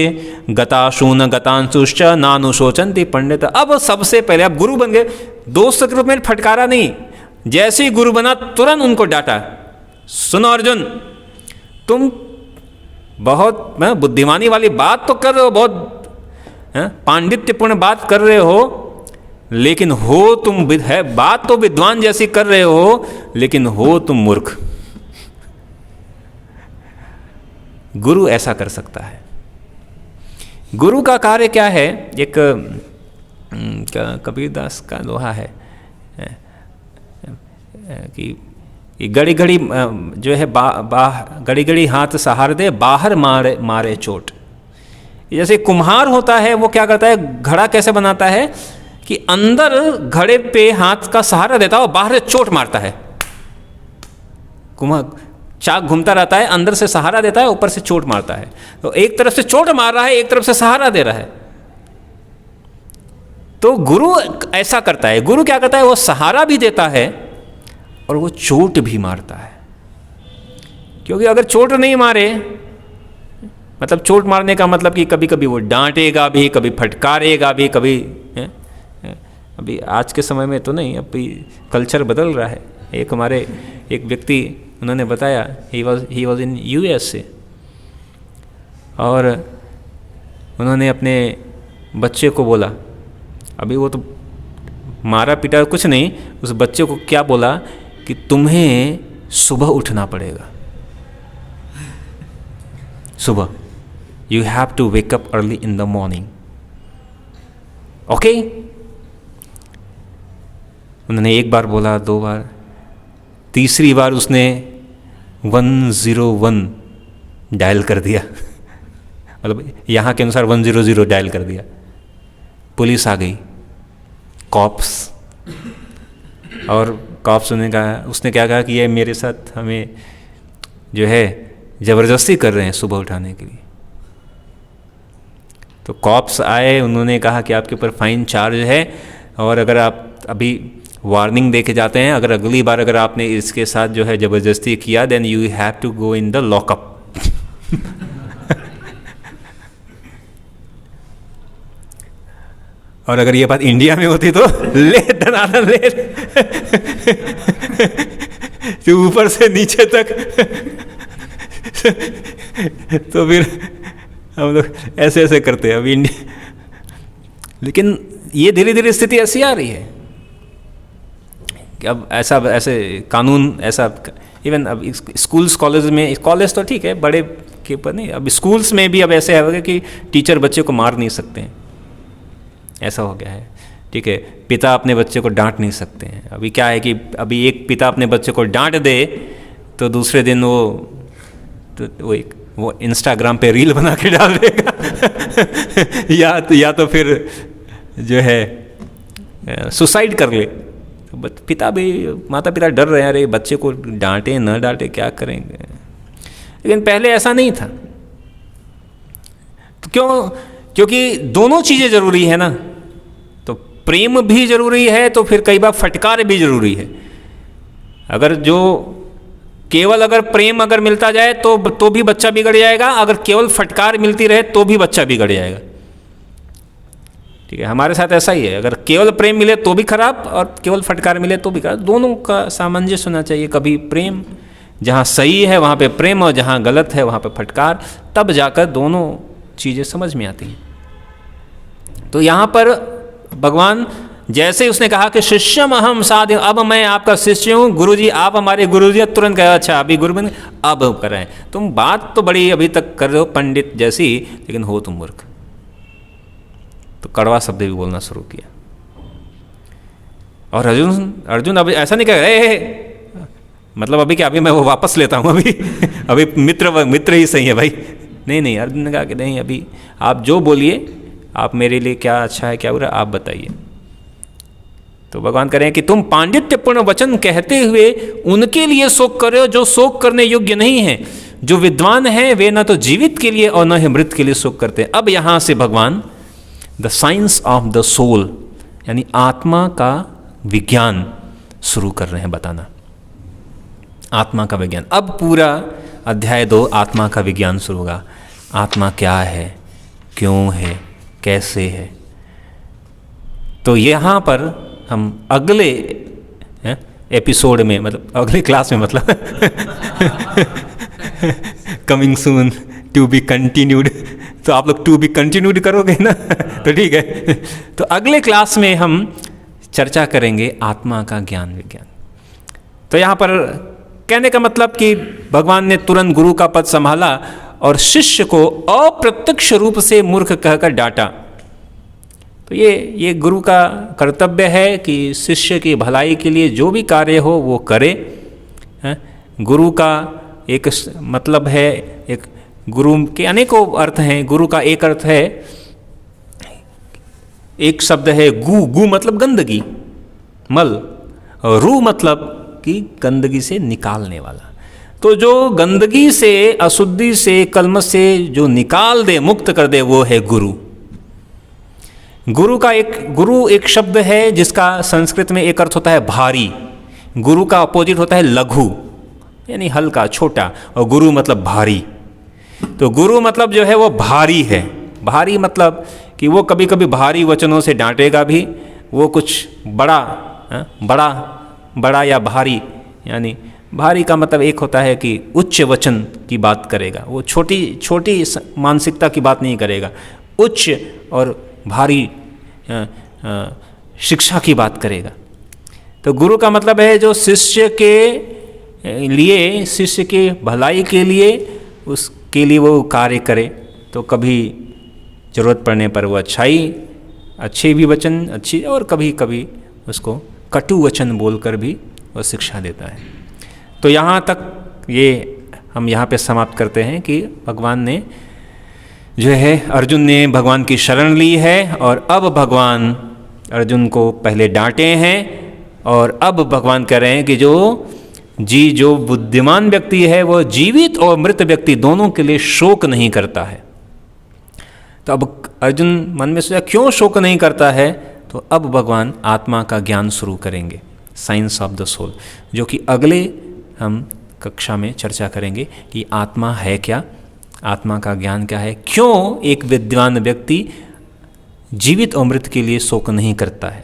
गताशून गतांशुश्च नानुशोचन्ति पंडित। अब सबसे पहले, अब गुरु बन गए, दोस्त के रूप में फटकारा नहीं, जैसे ही गुरु बना तुरंत उनको डांटा, सुनो अर्जुन तुम बहुत बुद्धिमानी वाली बात तो कर रहे हो, बहुत पांडित्यपूर्ण बात कर रहे हो, लेकिन हो तुम है बात तो विद्वान जैसी कर रहे हो, लेकिन हो तुम मूर्ख। गुरु ऐसा कर सकता है। गुरु का कार्य क्या है, एक कबीरदास का दोहा है कि घड़ी घड़ी जो है घड़ी घड़ी हाथ सहार दे, बाहर मारे मारे चोट। जैसे कुम्हार होता है, वो क्या करता है, घड़ा कैसे बनाता है कि अंदर घड़े पे हाथ का सहारा देता है और बाहर से चोट मारता है। कुम्हार चाक घूमता रहता है, अंदर से सहारा देता है, ऊपर से चोट मारता है। तो एक तरफ से चोट मार रहा है, एक तरफ से सहारा दे रहा है। तो गुरु ऐसा करता है। गुरु क्या करता है, वो सहारा भी देता है और वो चोट भी मारता है। क्योंकि अगर चोट नहीं मारे, मतलब चोट मारने का मतलब कि कभी कभी वो डांटेगा भी, कभी फटकारेगा भी, कभी अभी आज के समय में तो नहीं, अभी कल्चर बदल रहा है। एक हमारे एक व्यक्ति उन्होंने बताया, ही वॉज इन USA, और उन्होंने अपने बच्चे को बोला, अभी वो तो मारा पीटा कुछ नहीं, उस बच्चे को क्या बोला कि तुम्हें सुबह उठना पड़ेगा, सुबह, you have to wake up early in the morning, okay. उन्होंने एक बार बोला, दो बार, तीसरी बार उसने 101 डायल कर दिया, मतलब यहाँ के अनुसार 100 डायल कर दिया। पुलिस आ गई, कॉप्स, और कॉप्स उसने क्या कहा कि ये मेरे साथ हमें जो है ज़बरदस्ती कर रहे हैं सुबह उठाने के लिए। तो कॉप्स आए, उन्होंने कहा कि आपके ऊपर फाइन चार्ज है, और अगर आप अभी वार्निंग दे के जाते हैं, अगर अगली बार अगर आपने इसके साथ जो है ज़बरदस्ती किया, then you have to go in the lockup. और अगर ये बात इंडिया में होती तो ले धनाधन ले तो ऊपर से नीचे तक तो फिर हम लोग ऐसे ऐसे करते हैं अभी इंडिया। लेकिन ये धीरे धीरे स्थिति ऐसी आ रही है कि अब ऐसे कानून ऐसा, इवन अब स्कूल्स कॉलेज में, कॉलेज तो ठीक है बड़े के पर नहीं, अब स्कूल्स में भी अब ऐसे है कि टीचर बच्चे को मार नहीं सकते हैं, ऐसा हो गया है। ठीक है, पिता अपने बच्चे को डांट नहीं सकते हैं। अभी क्या है कि अभी एक पिता अपने बच्चे को डांट दे तो दूसरे दिन वो इंस्टाग्राम पे रील बना के डाल देगा या तो फिर जो है सुसाइड कर ले। तो पिता भी, माता पिता डर रहे हैं, अरे बच्चे को डांटे न डांटे क्या करेंगे। लेकिन पहले ऐसा नहीं था। तो क्योंकि दोनों चीज़ें ज़रूरी है ना, तो प्रेम भी ज़रूरी है, तो फिर कई बार फटकार भी ज़रूरी है। अगर केवल अगर प्रेम अगर मिलता जाए तो भी बच्चा बिगड़ जाएगा, अगर केवल फटकार मिलती रहे तो भी बच्चा बिगड़ जाएगा। ठीक है, हमारे साथ ऐसा ही है, अगर केवल प्रेम मिले तो भी खराब और केवल फटकार मिले तो भी खराब। दोनों का सामंजस्य होना चाहिए। कभी प्रेम जहाँ सही है वहाँ पे प्रेम, और जहाँ गलत है वहाँ पे फटकार, तब जाकर दोनों चीज़ें समझ में आती हैं। तो यहाँ पर भगवान जैसे उसने कहा कि शिष्यम अहम साध्य, अब मैं आपका शिष्य हूँ, गुरुजी आप हमारे गुरुजी, तुरंत कहा अच्छा अभी गुरु बन, अब करें। तुम बात तो बड़ी अभी तक कर रहे हो पंडित जैसी, लेकिन हो तुम मूर्ख। तो कड़वा शब्द भी बोलना शुरू किया। और अर्जुन अब ऐसा नहीं कह रहे, मतलब अभी क्या, अभी मैं वो वापस लेता हूँ, अभी मित्र ही सही है भाई। नहीं, अर्जुन ने कहा कि नहीं, अभी आप जो बोलिए, आप मेरे लिए क्या अच्छा है क्या बुरा आप बताइए। तो भगवान कह रहे हैं कि तुम पांडित्यपूर्ण वचन कहते हुए उनके लिए शोक कर रहे हो जो शोक करने योग्य नहीं है। जो विद्वान हैं वे न तो जीवित के लिए और न ही मृत के लिए शोक करते हैं। अब यहाँ से भगवान the science of the soul, यानी आत्मा का विज्ञान शुरू कर रहे हैं बताना। आत्मा का विज्ञान, अब पूरा अध्याय 2 आत्मा का विज्ञान शुरू होगा। आत्मा क्या है, क्यों है, कैसे है। तो यहाँ पर हम अगले एपिसोड में, मतलब अगले क्लास में, मतलब coming soon to be continued, तो आप लोग टू बी कंटिन्यूड करोगे ना तो ठीक है। तो अगले क्लास में हम चर्चा करेंगे आत्मा का ज्ञान विज्ञान। तो यहाँ पर कहने का मतलब कि भगवान ने तुरंत गुरु का पद संभाला और शिष्य को अप्रत्यक्ष रूप से मूर्ख कहकर डांटा। तो ये गुरु का कर्तव्य है कि शिष्य की भलाई के लिए जो भी कार्य हो वो करे। गुरु का एक मतलब है, एक गुरु के अनेकों अर्थ हैं। गुरु का एक अर्थ है, एक शब्द है गु मतलब गंदगी, मल, और रू मतलब कि गंदगी से निकालने वाला। तो जो गंदगी से, अशुद्धि से, कलमश से जो निकाल दे, मुक्त कर दे, वो है गुरु। गुरु एक शब्द है जिसका संस्कृत में एक अर्थ होता है भारी। गुरु का अपोजिट होता है लघु, यानी हल्का, छोटा, और गुरु मतलब भारी। तो गुरु मतलब जो है वो भारी है। भारी मतलब कि वो कभी कभी भारी वचनों से डांटेगा भी, वो कुछ बड़ा या भारी, यानी भारी का मतलब एक होता है कि उच्च वचन की बात करेगा, वो छोटी मानसिकता की बात नहीं करेगा, उच्च और भारी शिक्षा की बात करेगा। तो गुरु का मतलब है जो शिष्य के लिए, शिष्य के भलाई के लिए, उसके लिए वो कार्य करे। तो कभी ज़रूरत पड़ने पर वो अच्छे भी वचन, अच्छी, और कभी कभी उसको कटु वचन बोलकर भी वो शिक्षा देता है। तो यहाँ तक ये हम यहाँ पे समाप्त करते हैं कि भगवान ने जो है, अर्जुन ने भगवान की शरण ली है, और अब भगवान अर्जुन को पहले डांटे हैं, और अब भगवान कह रहे हैं कि जो बुद्धिमान व्यक्ति है वो जीवित और मृत व्यक्ति दोनों के लिए शोक नहीं करता है। तो अब अर्जुन मन में सोचा क्यों शोक नहीं करता है, तो अब भगवान आत्मा का ज्ञान शुरू करेंगे, साइंस ऑफ द सोल, जो कि अगले हम कक्षा में चर्चा करेंगे कि आत्मा है क्या, आत्मा का ज्ञान क्या है, क्यों एक विद्वान व्यक्ति जीवित और मृत के लिए शोक नहीं करता है।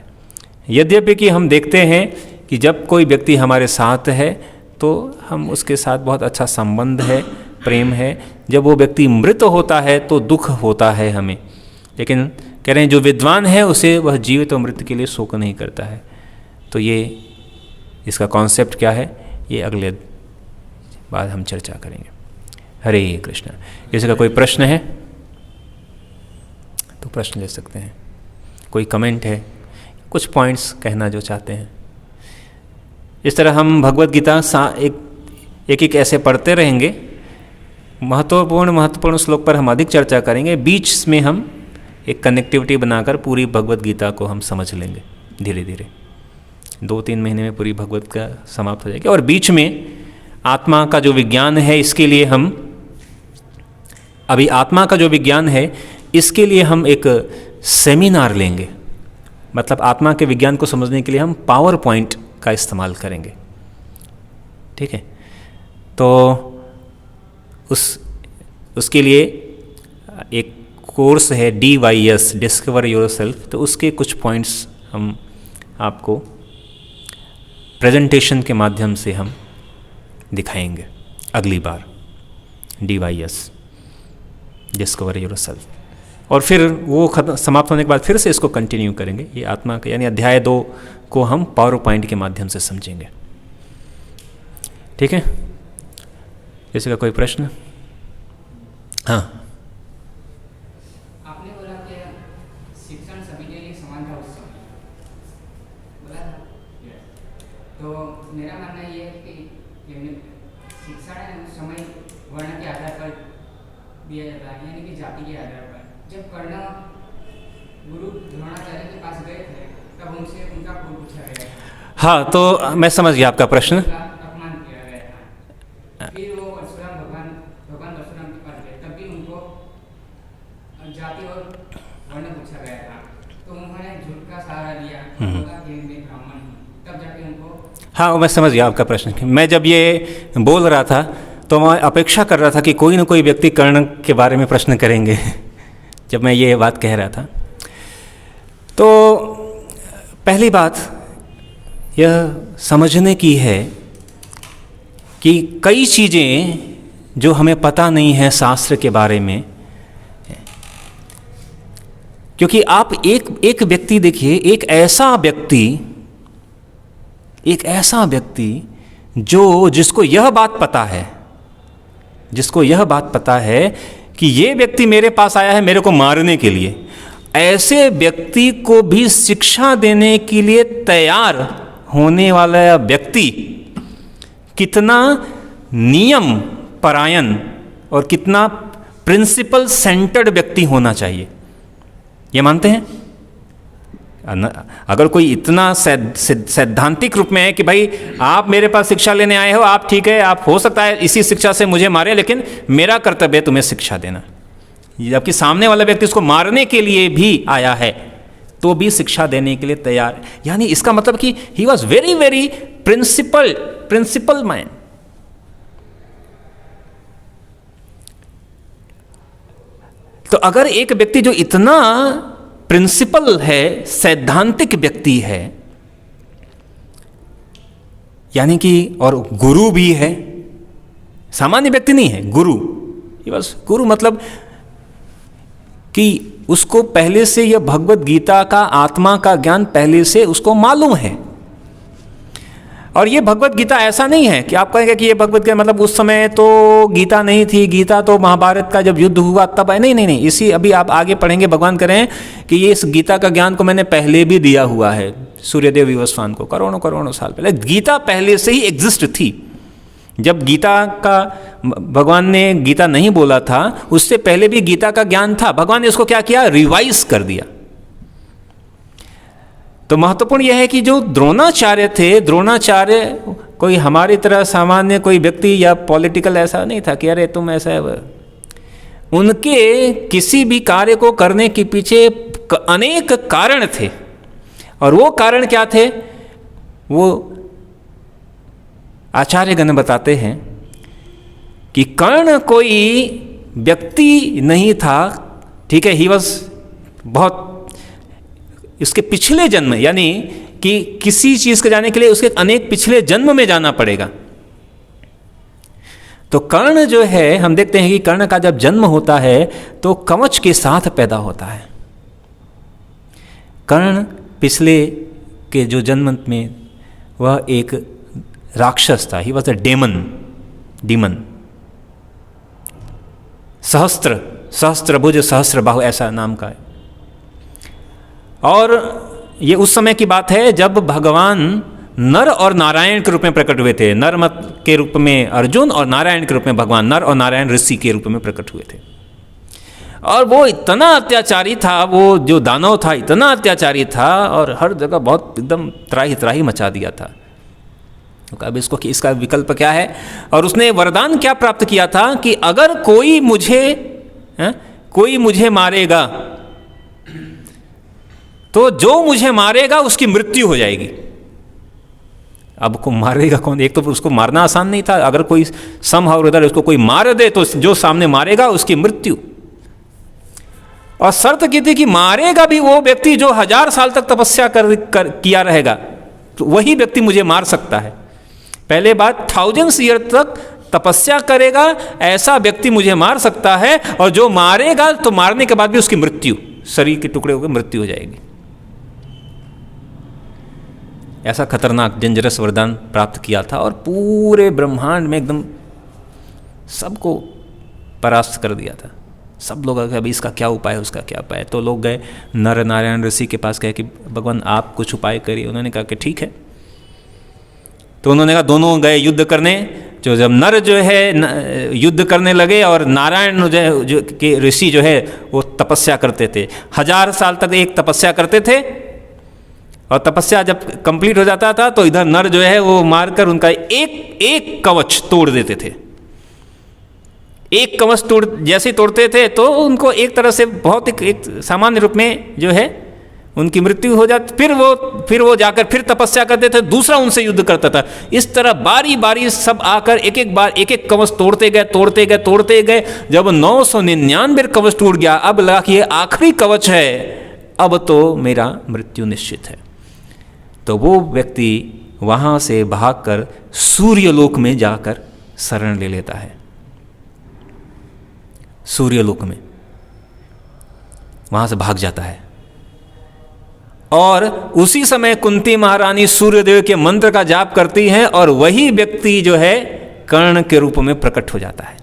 यद्यपि कि हम देखते हैं कि जब कोई व्यक्ति हमारे साथ है तो हम उसके साथ बहुत अच्छा संबंध है, प्रेम है। जब वो व्यक्ति मृत होता है तो दुख होता है हमें, लेकिन कह रहे हैं जो विद्वान है उसे वह जीवित और मृत के लिए शोक नहीं करता है। तो ये इसका कॉन्सेप्ट क्या है, ये अगले बाद हम चर्चा करेंगे। हरे कृष्ण। किसी का कोई प्रश्न है तो प्रश्न ले सकते हैं, कोई कमेंट है, कुछ पॉइंट्स कहना जो चाहते हैं। इस तरह हम भगवत गीता एक ऐसे पढ़ते रहेंगे। महत्वपूर्ण श्लोक पर हम अधिक चर्चा करेंगे, बीच में हम एक कनेक्टिविटी बनाकर पूरी भगवत गीता को हम समझ लेंगे धीरे धीरे। 2-3 महीने में पूरी भगवत का समाप्त हो जाएगी। और बीच में आत्मा का जो विज्ञान है, इसके लिए हम अभी आत्मा का जो विज्ञान है इसके लिए हम एक सेमिनार लेंगे। मतलब आत्मा के विज्ञान को समझने के लिए हम पावर पॉइंट का इस्तेमाल करेंगे, ठीक है। तो उसके लिए एक कोर्स है DYS, डिस्कवर योरसेल्फ। तो उसके कुछ पॉइंट्स हम आपको प्रेजेंटेशन के माध्यम से हम दिखाएंगे अगली बार। DYS, discover yourself. और फिर वो समाप्त होने के बाद फिर से इसको कंटिन्यू करेंगे। ये आत्मा का यानी अध्याय 2 को हम पावर पॉइंट के माध्यम से समझेंगे, ठीक है। किसी का कोई प्रश्न? हाँ, आपने बोला कि शिक्षण सभी के लिए समान था उस समय, बोला था। तो मेरा मानना ये है कि शिक्षा उस समय वर्ण के आधार पर दिया जाता है, यानी कि जाति के आधार पर। जब कर्ण गुरु द्रोणाचार्य के पास गए थे तब उनसे उनका कुल पूछा गया। हाँ, तो मैं समझ गया आपका प्रश्न। अपमान किया गया था। फिर वो भगवान परशुराम के पास गए, तब भी उनको जाति और वर्ण पूछा गया था। तो उन्होंने झूठ का सहारा लिया, बोला कि मैं ब्राह्मण हूँ, तब जाके उनको। हाँ, मैं समझ गया आपका प्रश्न। मैं जब ये बोल रहा था तो मैं अपेक्षा कर रहा था कि कोई न कोई व्यक्ति कर्ण के बारे में प्रश्न करेंगे जब मैं ये बात कह रहा था। तो पहली बात यह समझने की है कि कई चीज़ें जो हमें पता नहीं है शास्त्र के बारे में, क्योंकि आप एक व्यक्ति देखिए, एक ऐसा व्यक्ति जिसको यह बात पता है कि ये व्यक्ति मेरे पास आया है मेरे को मारने के लिए, ऐसे व्यक्ति को भी शिक्षा देने के लिए तैयार होने वाला व्यक्ति कितना नियम परायण और कितना प्रिंसिपल सेंटर्ड व्यक्ति होना चाहिए, ये मानते हैं? अगर कोई इतना सैद्धांतिक रूप में है कि भाई आप मेरे पास शिक्षा लेने आए हो, आप ठीक है, आप हो सकता है इसी शिक्षा से मुझे मारे, लेकिन मेरा कर्तव्य है तुम्हें शिक्षा देना, जबकि सामने वाला व्यक्ति उसको मारने के लिए भी आया है तो भी शिक्षा देने के लिए तैयार, यानी इसका मतलब कि he was very very principle man. तो अगर एक व्यक्ति जो इतना प्रिंसिपल है, सैद्धांतिक व्यक्ति है, यानी कि और गुरु भी है, सामान्य व्यक्ति नहीं है, गुरु, ये बस गुरु मतलब कि उसको पहले से यह भगवत गीता का आत्मा का ज्ञान पहले से उसको मालूम है। और ये भगवत गीता ऐसा नहीं है कि आप कहेंगे कि ये भगवत गीता मतलब उस समय तो गीता नहीं थी, गीता तो महाभारत का जब युद्ध हुआ तब है। नहीं, इसी अभी आप आगे पढ़ेंगे, भगवान करें कि ये इस गीता का ज्ञान को मैंने पहले भी दिया हुआ है सूर्यदेव विवस्वान को करोड़ों साल पहले। गीता पहले से ही एग्जिस्ट थी। जब गीता का भगवान ने गीता नहीं बोला था उससे पहले भी गीता का ज्ञान था, भगवान ने इसको क्या किया, रिवाइज कर दिया। तो महत्वपूर्ण यह है कि जो द्रोणाचार्य थे, द्रोणाचार्य कोई हमारी तरह सामान्य कोई व्यक्ति या पॉलिटिकल ऐसा नहीं था कि अरे तुम ऐसा है। उनके किसी भी कार्य को करने के पीछे अनेक कारण थे, और वो कारण क्या थे वो आचार्यगण बताते हैं कि कर्ण कोई व्यक्ति नहीं था, ठीक है, ही वॉज बहुत इसके पिछले जन्म, यानी कि किसी चीज़ को जाने के लिए उसके अनेक पिछले जन्म में जाना पड़ेगा। तो कर्ण जो है, हम देखते हैं कि कर्ण का जब जन्म होता है तो कवच के साथ पैदा होता है। कर्ण पिछले के जो जन्म में वह एक राक्षस था, he was a demon. Sahastrabhuj Sahastrabahu ऐसा नाम का है। और ये उस समय की बात है जब भगवान नर और नारायण के रूप में प्रकट हुए थे। नर मत के रूप में अर्जुन और नारायण के रूप में भगवान, नर और नारायण ऋषि के रूप में प्रकट हुए थे। और वो इतना अत्याचारी था, वो जो दानव था इतना अत्याचारी था और हर जगह बहुत एकदम त्राही मचा दिया था। तो अब इसका विकल्प क्या है? और उसने वरदान क्या प्राप्त किया था कि अगर कोई मुझे मारेगा तो जो मुझे मारेगा उसकी मृत्यु हो जाएगी। अब को मारेगा कौन? एक तो उसको मारना आसान नहीं था, अगर कोई समहाउ उधर उसको कोई मार दे तो जो सामने मारेगा उसकी मृत्यु। और शर्त की थी कि मारेगा भी वो व्यक्ति जो 1000 साल तक तपस्या किया रहेगा, तो वही व्यक्ति मुझे मार सकता है। पहले बात 1000 ईयर तक तपस्या करेगा ऐसा व्यक्ति मुझे मार सकता है, और जो मारेगा तो मारने के बाद भी उसकी मृत्यु, शरीर के टुकड़े होकर मृत्यु हो जाएगी। ऐसा खतरनाक डेंजरस वरदान प्राप्त किया था और पूरे ब्रह्मांड में एकदम सबको परास्त कर दिया था। सब लोग अभी इसका क्या उपाय है, उसका क्या उपाय है। तो लोग गए नर नारायण ऋषि के पास, कहे कि भगवान आप कुछ उपाय करिए। उन्होंने कहा कि ठीक है। तो उन्होंने कहा, दोनों गए युद्ध करने। जो जब नर जो है युद्ध करने लगे और नारायण जो के ऋषि जो है वो तपस्या करते थे, 1000 साल तक एक तपस्या करते थे। और तपस्या जब कंप्लीट हो जाता था तो इधर नर जो है वो मारकर उनका एक कवच तोड़ देते थे। एक कवच जैसे तोड़ते थे तो उनको एक तरह से बहुत एक सामान्य रूप में जो है उनकी मृत्यु हो जाती। फिर वो जाकर फिर तपस्या करते थे, दूसरा उनसे युद्ध करता था। इस तरह बारी बारी सब आकर एक बार एक कवच तोड़ते गए। जब 999 कवच टूट गया, अब लगा कि ये आखिरी कवच है, अब तो मेरा मृत्यु निश्चित है। तो वो व्यक्ति वहां से भागकर सूर्यलोक में जाकर शरण ले लेता है। सूर्यलोक में वहां से भाग जाता है। और उसी समय कुंती महारानी सूर्यदेव के मंत्र का जाप करती हैं और वही व्यक्ति जो है कर्ण के रूप में प्रकट हो जाता है।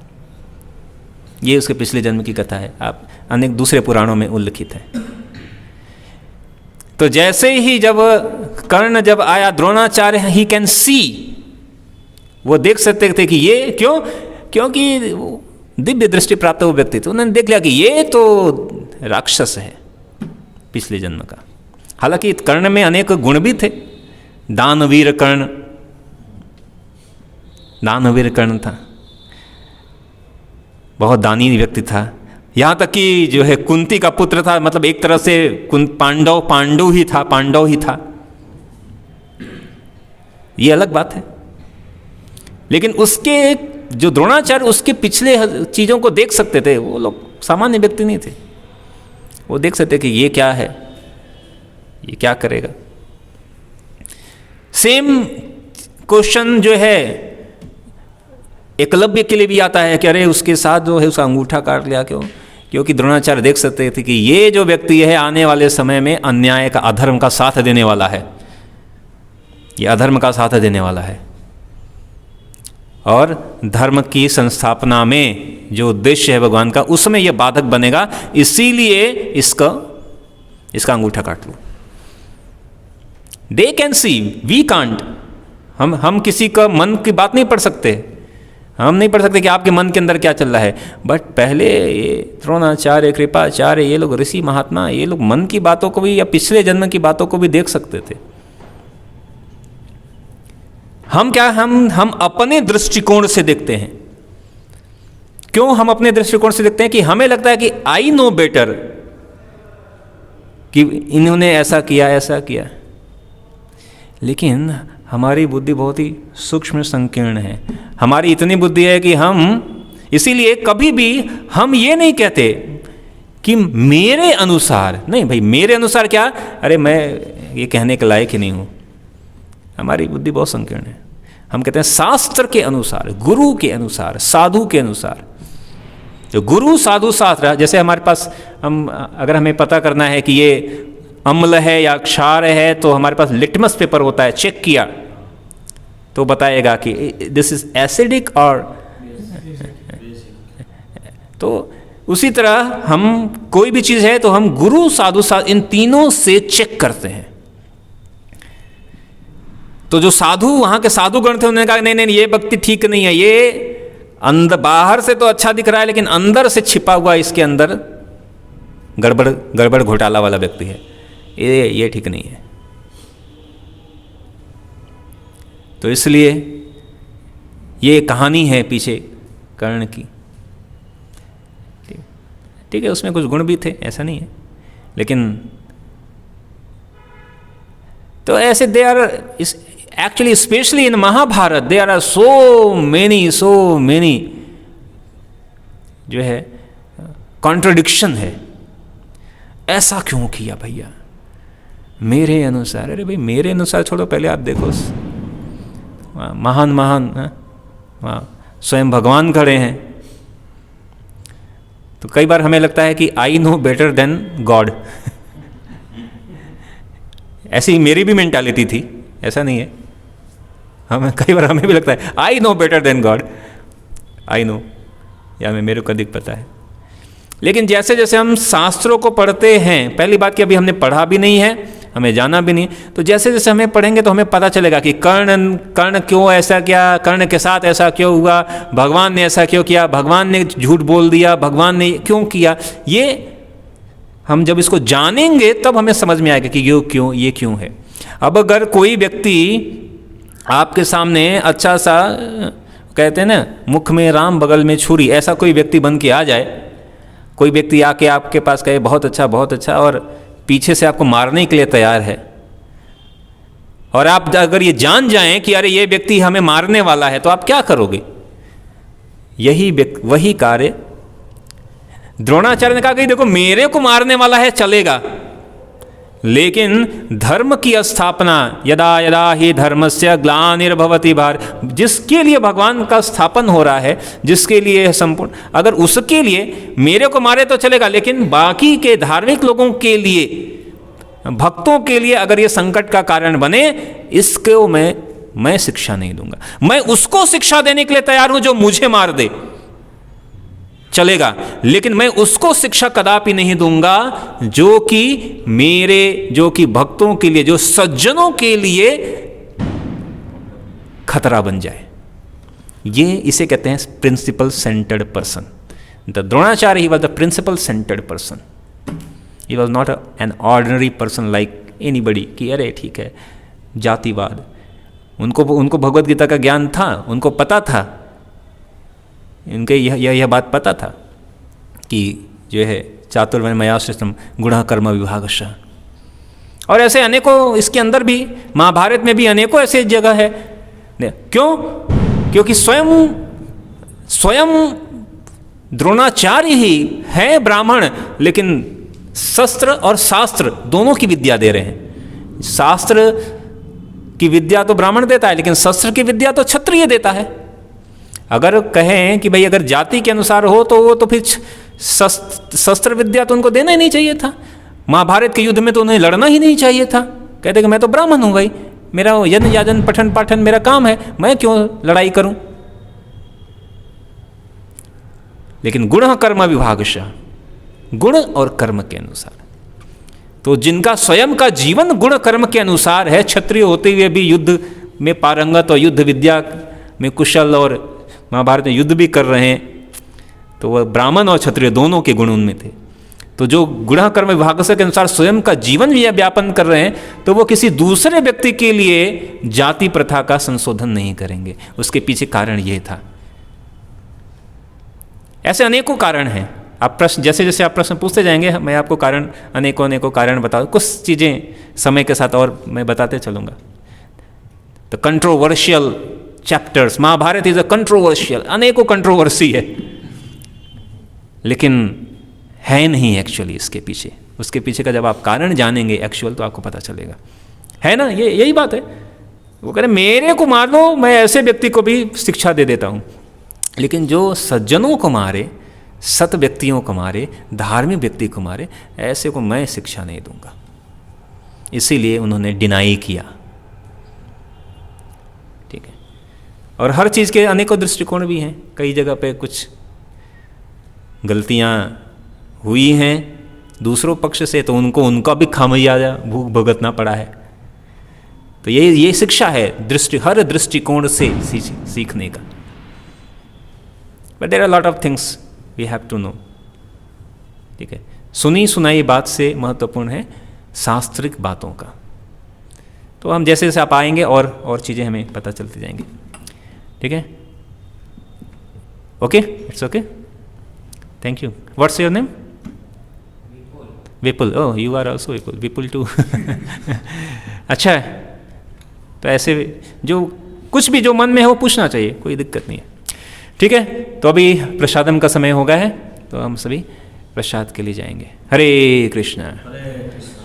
ये उसके पिछले जन्म की कथा है, आप अनेक दूसरे पुराणों में उल्लिखित है। तो जैसे ही जब कर्ण जब आया, द्रोणाचार्य ही कैन सी, वो देख सकते थे कि ये क्योंकि दिव्य दृष्टि प्राप्त वो व्यक्ति थे। उन्होंने देख लिया कि ये तो राक्षस है पिछले जन्म का। हालांकि कर्ण में अनेक गुण भी थे। दानवीर कर्ण था, बहुत दानी व्यक्ति था। यहाँ तक कि जो है कुंती का पुत्र था, मतलब एक तरह से पांडव ही था। ये अलग बात है। लेकिन उसके जो द्रोणाचार्य उसके पिछले चीज़ों को देख सकते थे। वो लोग सामान्य व्यक्ति नहीं थे, वो देख सकते कि ये क्या है, ये क्या करेगा। सेम क्वेश्चन जो है एकलव्य के लिए भी आता है कि अरे उसके साथ जो है उसका अंगूठा काट लिया क्यों? क्योंकि द्रोणाचार्य देख सकते थे कि ये जो व्यक्ति है आने वाले समय में अन्याय का, अधर्म का साथ देने वाला है। ये अधर्म का साथ देने वाला है और धर्म की संस्थापना में जो उद्देश्य है भगवान का, उसमें यह बाधक बनेगा। इसीलिए इसका अंगूठा काट लो। They can see, we can't. हम किसी का मन की बात नहीं पढ़ सकते। हम नहीं पढ़ सकते कि आपके मन के अंदर क्या चल रहा है। बट पहले ये द्रोणाचार्य, कृपाचार्य, ये लोग ऋषि महात्मा, ये लोग मन की बातों को भी या पिछले जन्म की बातों को भी देख सकते थे। हम अपने दृष्टिकोण से देखते हैं। क्यों हम अपने दृष्टिकोण से देखते हैं? कि हमें लगता है कि आई नो बेटर, कि इन्होंने ऐसा किया। लेकिन हमारी बुद्धि बहुत ही सूक्ष्म संकीर्ण है। हमारी इतनी बुद्धि है कि हम इसीलिए कभी भी हम ये नहीं कहते कि मेरे अनुसार नहीं भाई, मेरे अनुसार क्या, अरे मैं ये कहने के लायक ही नहीं हूँ, हमारी बुद्धि बहुत संकीर्ण है। हम कहते हैं शास्त्र के अनुसार, गुरु के अनुसार, साधु के अनुसार। जो गुरु साधु शास्त्र, जैसे हमारे पास अगर हमें पता करना है कि ये अम्ल है या क्षार है, तो हमारे पास लिटमस पेपर होता है, चेक किया तो बताएगा कि दिस इज एसिडिक और तो उसी तरह हम कोई भी चीज़ है तो हम गुरु साधु इन तीनों से चेक करते हैं। तो जो साधु, वहाँ के साधुगण थे, उन्होंने कहा नहीं नहीं ये व्यक्ति ठीक नहीं है, ये अंदर बाहर से तो अच्छा दिख रहा है लेकिन अंदर से छिपा हुआ इसके अंदर गड़बड़ घोटाला वाला व्यक्ति है, ये ठीक नहीं है। तो इसलिए ये कहानी है पीछे कर्ण की, ठीक है, उसमें कुछ गुण भी थे, ऐसा नहीं है, लेकिन तो ऐसे they are actually specially in Mahabharat there are so many जो है कॉन्ट्रडिक्शन है। ऐसा क्यों किया भैया, मेरे अनुसार, अरे भाई मेरे अनुसार छोड़ो, पहले आप देखो महान स्वयं भगवान खड़े हैं। तो कई बार हमें लगता है कि I know better than God, ऐसी मेरी भी मेंटालिटी थी, ऐसा नहीं है, कई बार हमें भी लगता है I know better than God, I know, या मेरे को अधिक पता है। लेकिन जैसे जैसे हम शास्त्रों को पढ़ते हैं, पहली बात कि अभी हमने पढ़ा भी नहीं है, हमें जाना भी नहीं, तो जैसे जैसे हमें पढ़ेंगे तो हमें पता चलेगा कि कर्ण क्यों ऐसा किया, कर्ण के साथ ऐसा क्यों हुआ, भगवान ने ऐसा क्यों किया, भगवान ने झूठ बोल दिया, भगवान ने क्यों किया। ये हम जब इसको जानेंगे तब हमें समझ में आएगा कि ये क्यों है। अब अगर कोई व्यक्ति आपके सामने अच्छा सा, कहते हैं ना मुख में राम बगल में छुरी, ऐसा कोई व्यक्ति बन के आ जाए, कोई व्यक्ति आके आपके पास कहे बहुत अच्छा, और पीछे से आपको मारने के लिए तैयार है, और आप अगर ये जान जाएं कि अरे ये व्यक्ति हमें मारने वाला है, तो आप क्या करोगे? वही कार्य द्रोणाचार्य ने कहा कि देखो मेरे को मारने वाला है चलेगा, लेकिन धर्म की स्थापना यदा यदा ही धर्मस्य ग्लानिर्भवति भारत, जिसके लिए भगवान का स्थापन हो रहा है, जिसके लिए संपूर्ण, अगर उसके लिए मेरे को मारे तो चलेगा, लेकिन बाकी के धार्मिक लोगों के लिए, भक्तों के लिए अगर ये संकट का कारण बने, इसको मैं शिक्षा नहीं दूंगा। मैं उसको शिक्षा देने के लिए तैयार हूं जो मुझे मार दे, चलेगा, लेकिन मैं उसको शिक्षा कदापि नहीं दूंगा जो कि भक्तों के लिए, जो सज्जनों के लिए खतरा बन जाए। ये इसे कहते हैं principle centred person. The Dronacharya he was the principle centred person, he was not an ordinary person like anybody कि अरे ठीक है जातिवाद। उनको भगवद गीता का ज्ञान था, उनको पता था, इनके यह बात पता था कि जो है चातुर्वर्ण्य मया सृष्टम गुणः कर्म विभागशः। और ऐसे अनेकों, इसके अंदर भी महाभारत में भी अनेकों ऐसे जगह है। क्यों? क्योंकि स्वयं द्रोणाचार्य ही है ब्राह्मण, लेकिन शस्त्र और शास्त्र दोनों की विद्या दे रहे हैं। शास्त्र की विद्या तो ब्राह्मण देता है, लेकिन शस्त्र की विद्या तो क्षत्रिय देता है। अगर कहें कि भाई अगर जाति के अनुसार हो तो वो तो फिर शस्त्र विद्या तो उनको देना ही नहीं चाहिए था। महाभारत के युद्ध में तो उन्हें लड़ना ही नहीं चाहिए था। कहते कि मैं तो ब्राह्मण हूँ भाई, मेरा यज्ञ याजन पठन पाठन मेरा काम है, मैं क्यों लड़ाई करूं। लेकिन गुण कर्म विभागशः, गुण और कर्म के अनुसार, तो जिनका स्वयं का जीवन गुण कर्म के अनुसार है, क्षत्रिय होते हुए भी युद्ध में पारंगत और युद्ध विद्या में कुशल और महाभारत में युद्ध भी कर रहे हैं, तो वह ब्राह्मण और क्षत्रिय दोनों के गुण उनमें थे। तो जो गुण कर्म विभाग के अनुसार स्वयं का जीवन व्यापन कर रहे हैं, तो वो किसी दूसरे व्यक्ति के लिए जाति प्रथा का संशोधन नहीं करेंगे। उसके पीछे कारण ये था। ऐसे अनेकों कारण हैं। आप प्रश्न जैसे जैसे आप प्रश्न पूछते जाएंगे, मैं आपको कारण अनेकों कारण बताऊँ। कुछ चीज़ें समय के साथ और मैं बताते चलूँगा। तो controversial chapters, Mahabharat is a controversial, अनेकों कंट्रोवर्सी है, लेकिन है नहीं एक्चुअली इसके पीछे। उसके पीछे का जब आप कारण जानेंगे एक्चुअल, तो आपको पता चलेगा, है ना, ये यही बात है। वो कह रहे मेरे को मार दो, मैं ऐसे व्यक्ति को भी शिक्षा दे देता हूँ, लेकिन जो सज्जनों को मारे, सत व्यक्तियों को मारे, धार्मिक व्यक्ति को मारे, ऐसे को मैं शिक्षा नहीं दूंगा। इसीलिए उन्होंने डिनाई किया। ठीक है। और हर चीज़ के अनेकों दृष्टिकोण भी हैं। कई जगह पे कुछ गलतियाँ हुई हैं दूसरों पक्ष से, तो उनको उनका भी खामियाजा भूख भुगतना पड़ा है। तो ये शिक्षा है, हर दृष्टिकोण से सीखने का। But there are lot of things we have to know. ठीक है। सुनी सुनाई बात से महत्वपूर्ण है शास्त्रिक बातों का। तो हम जैसे जैसे आप आएंगे और चीज़ें हमें पता चलती जाएंगी। ठीक है, okay, it's okay, thank you. What's your name? Vipul. Oh, you are also Vipul, Vipul too. अच्छा है। तो ऐसे जो कुछ भी जो मन में है वो पूछना चाहिए, कोई दिक्कत नहीं है। ठीक है, तो अभी प्रसादम का समय हो गया है, तो हम सभी प्रसाद के लिए जाएंगे। हरे कृष्णा। हरे कृष्णा।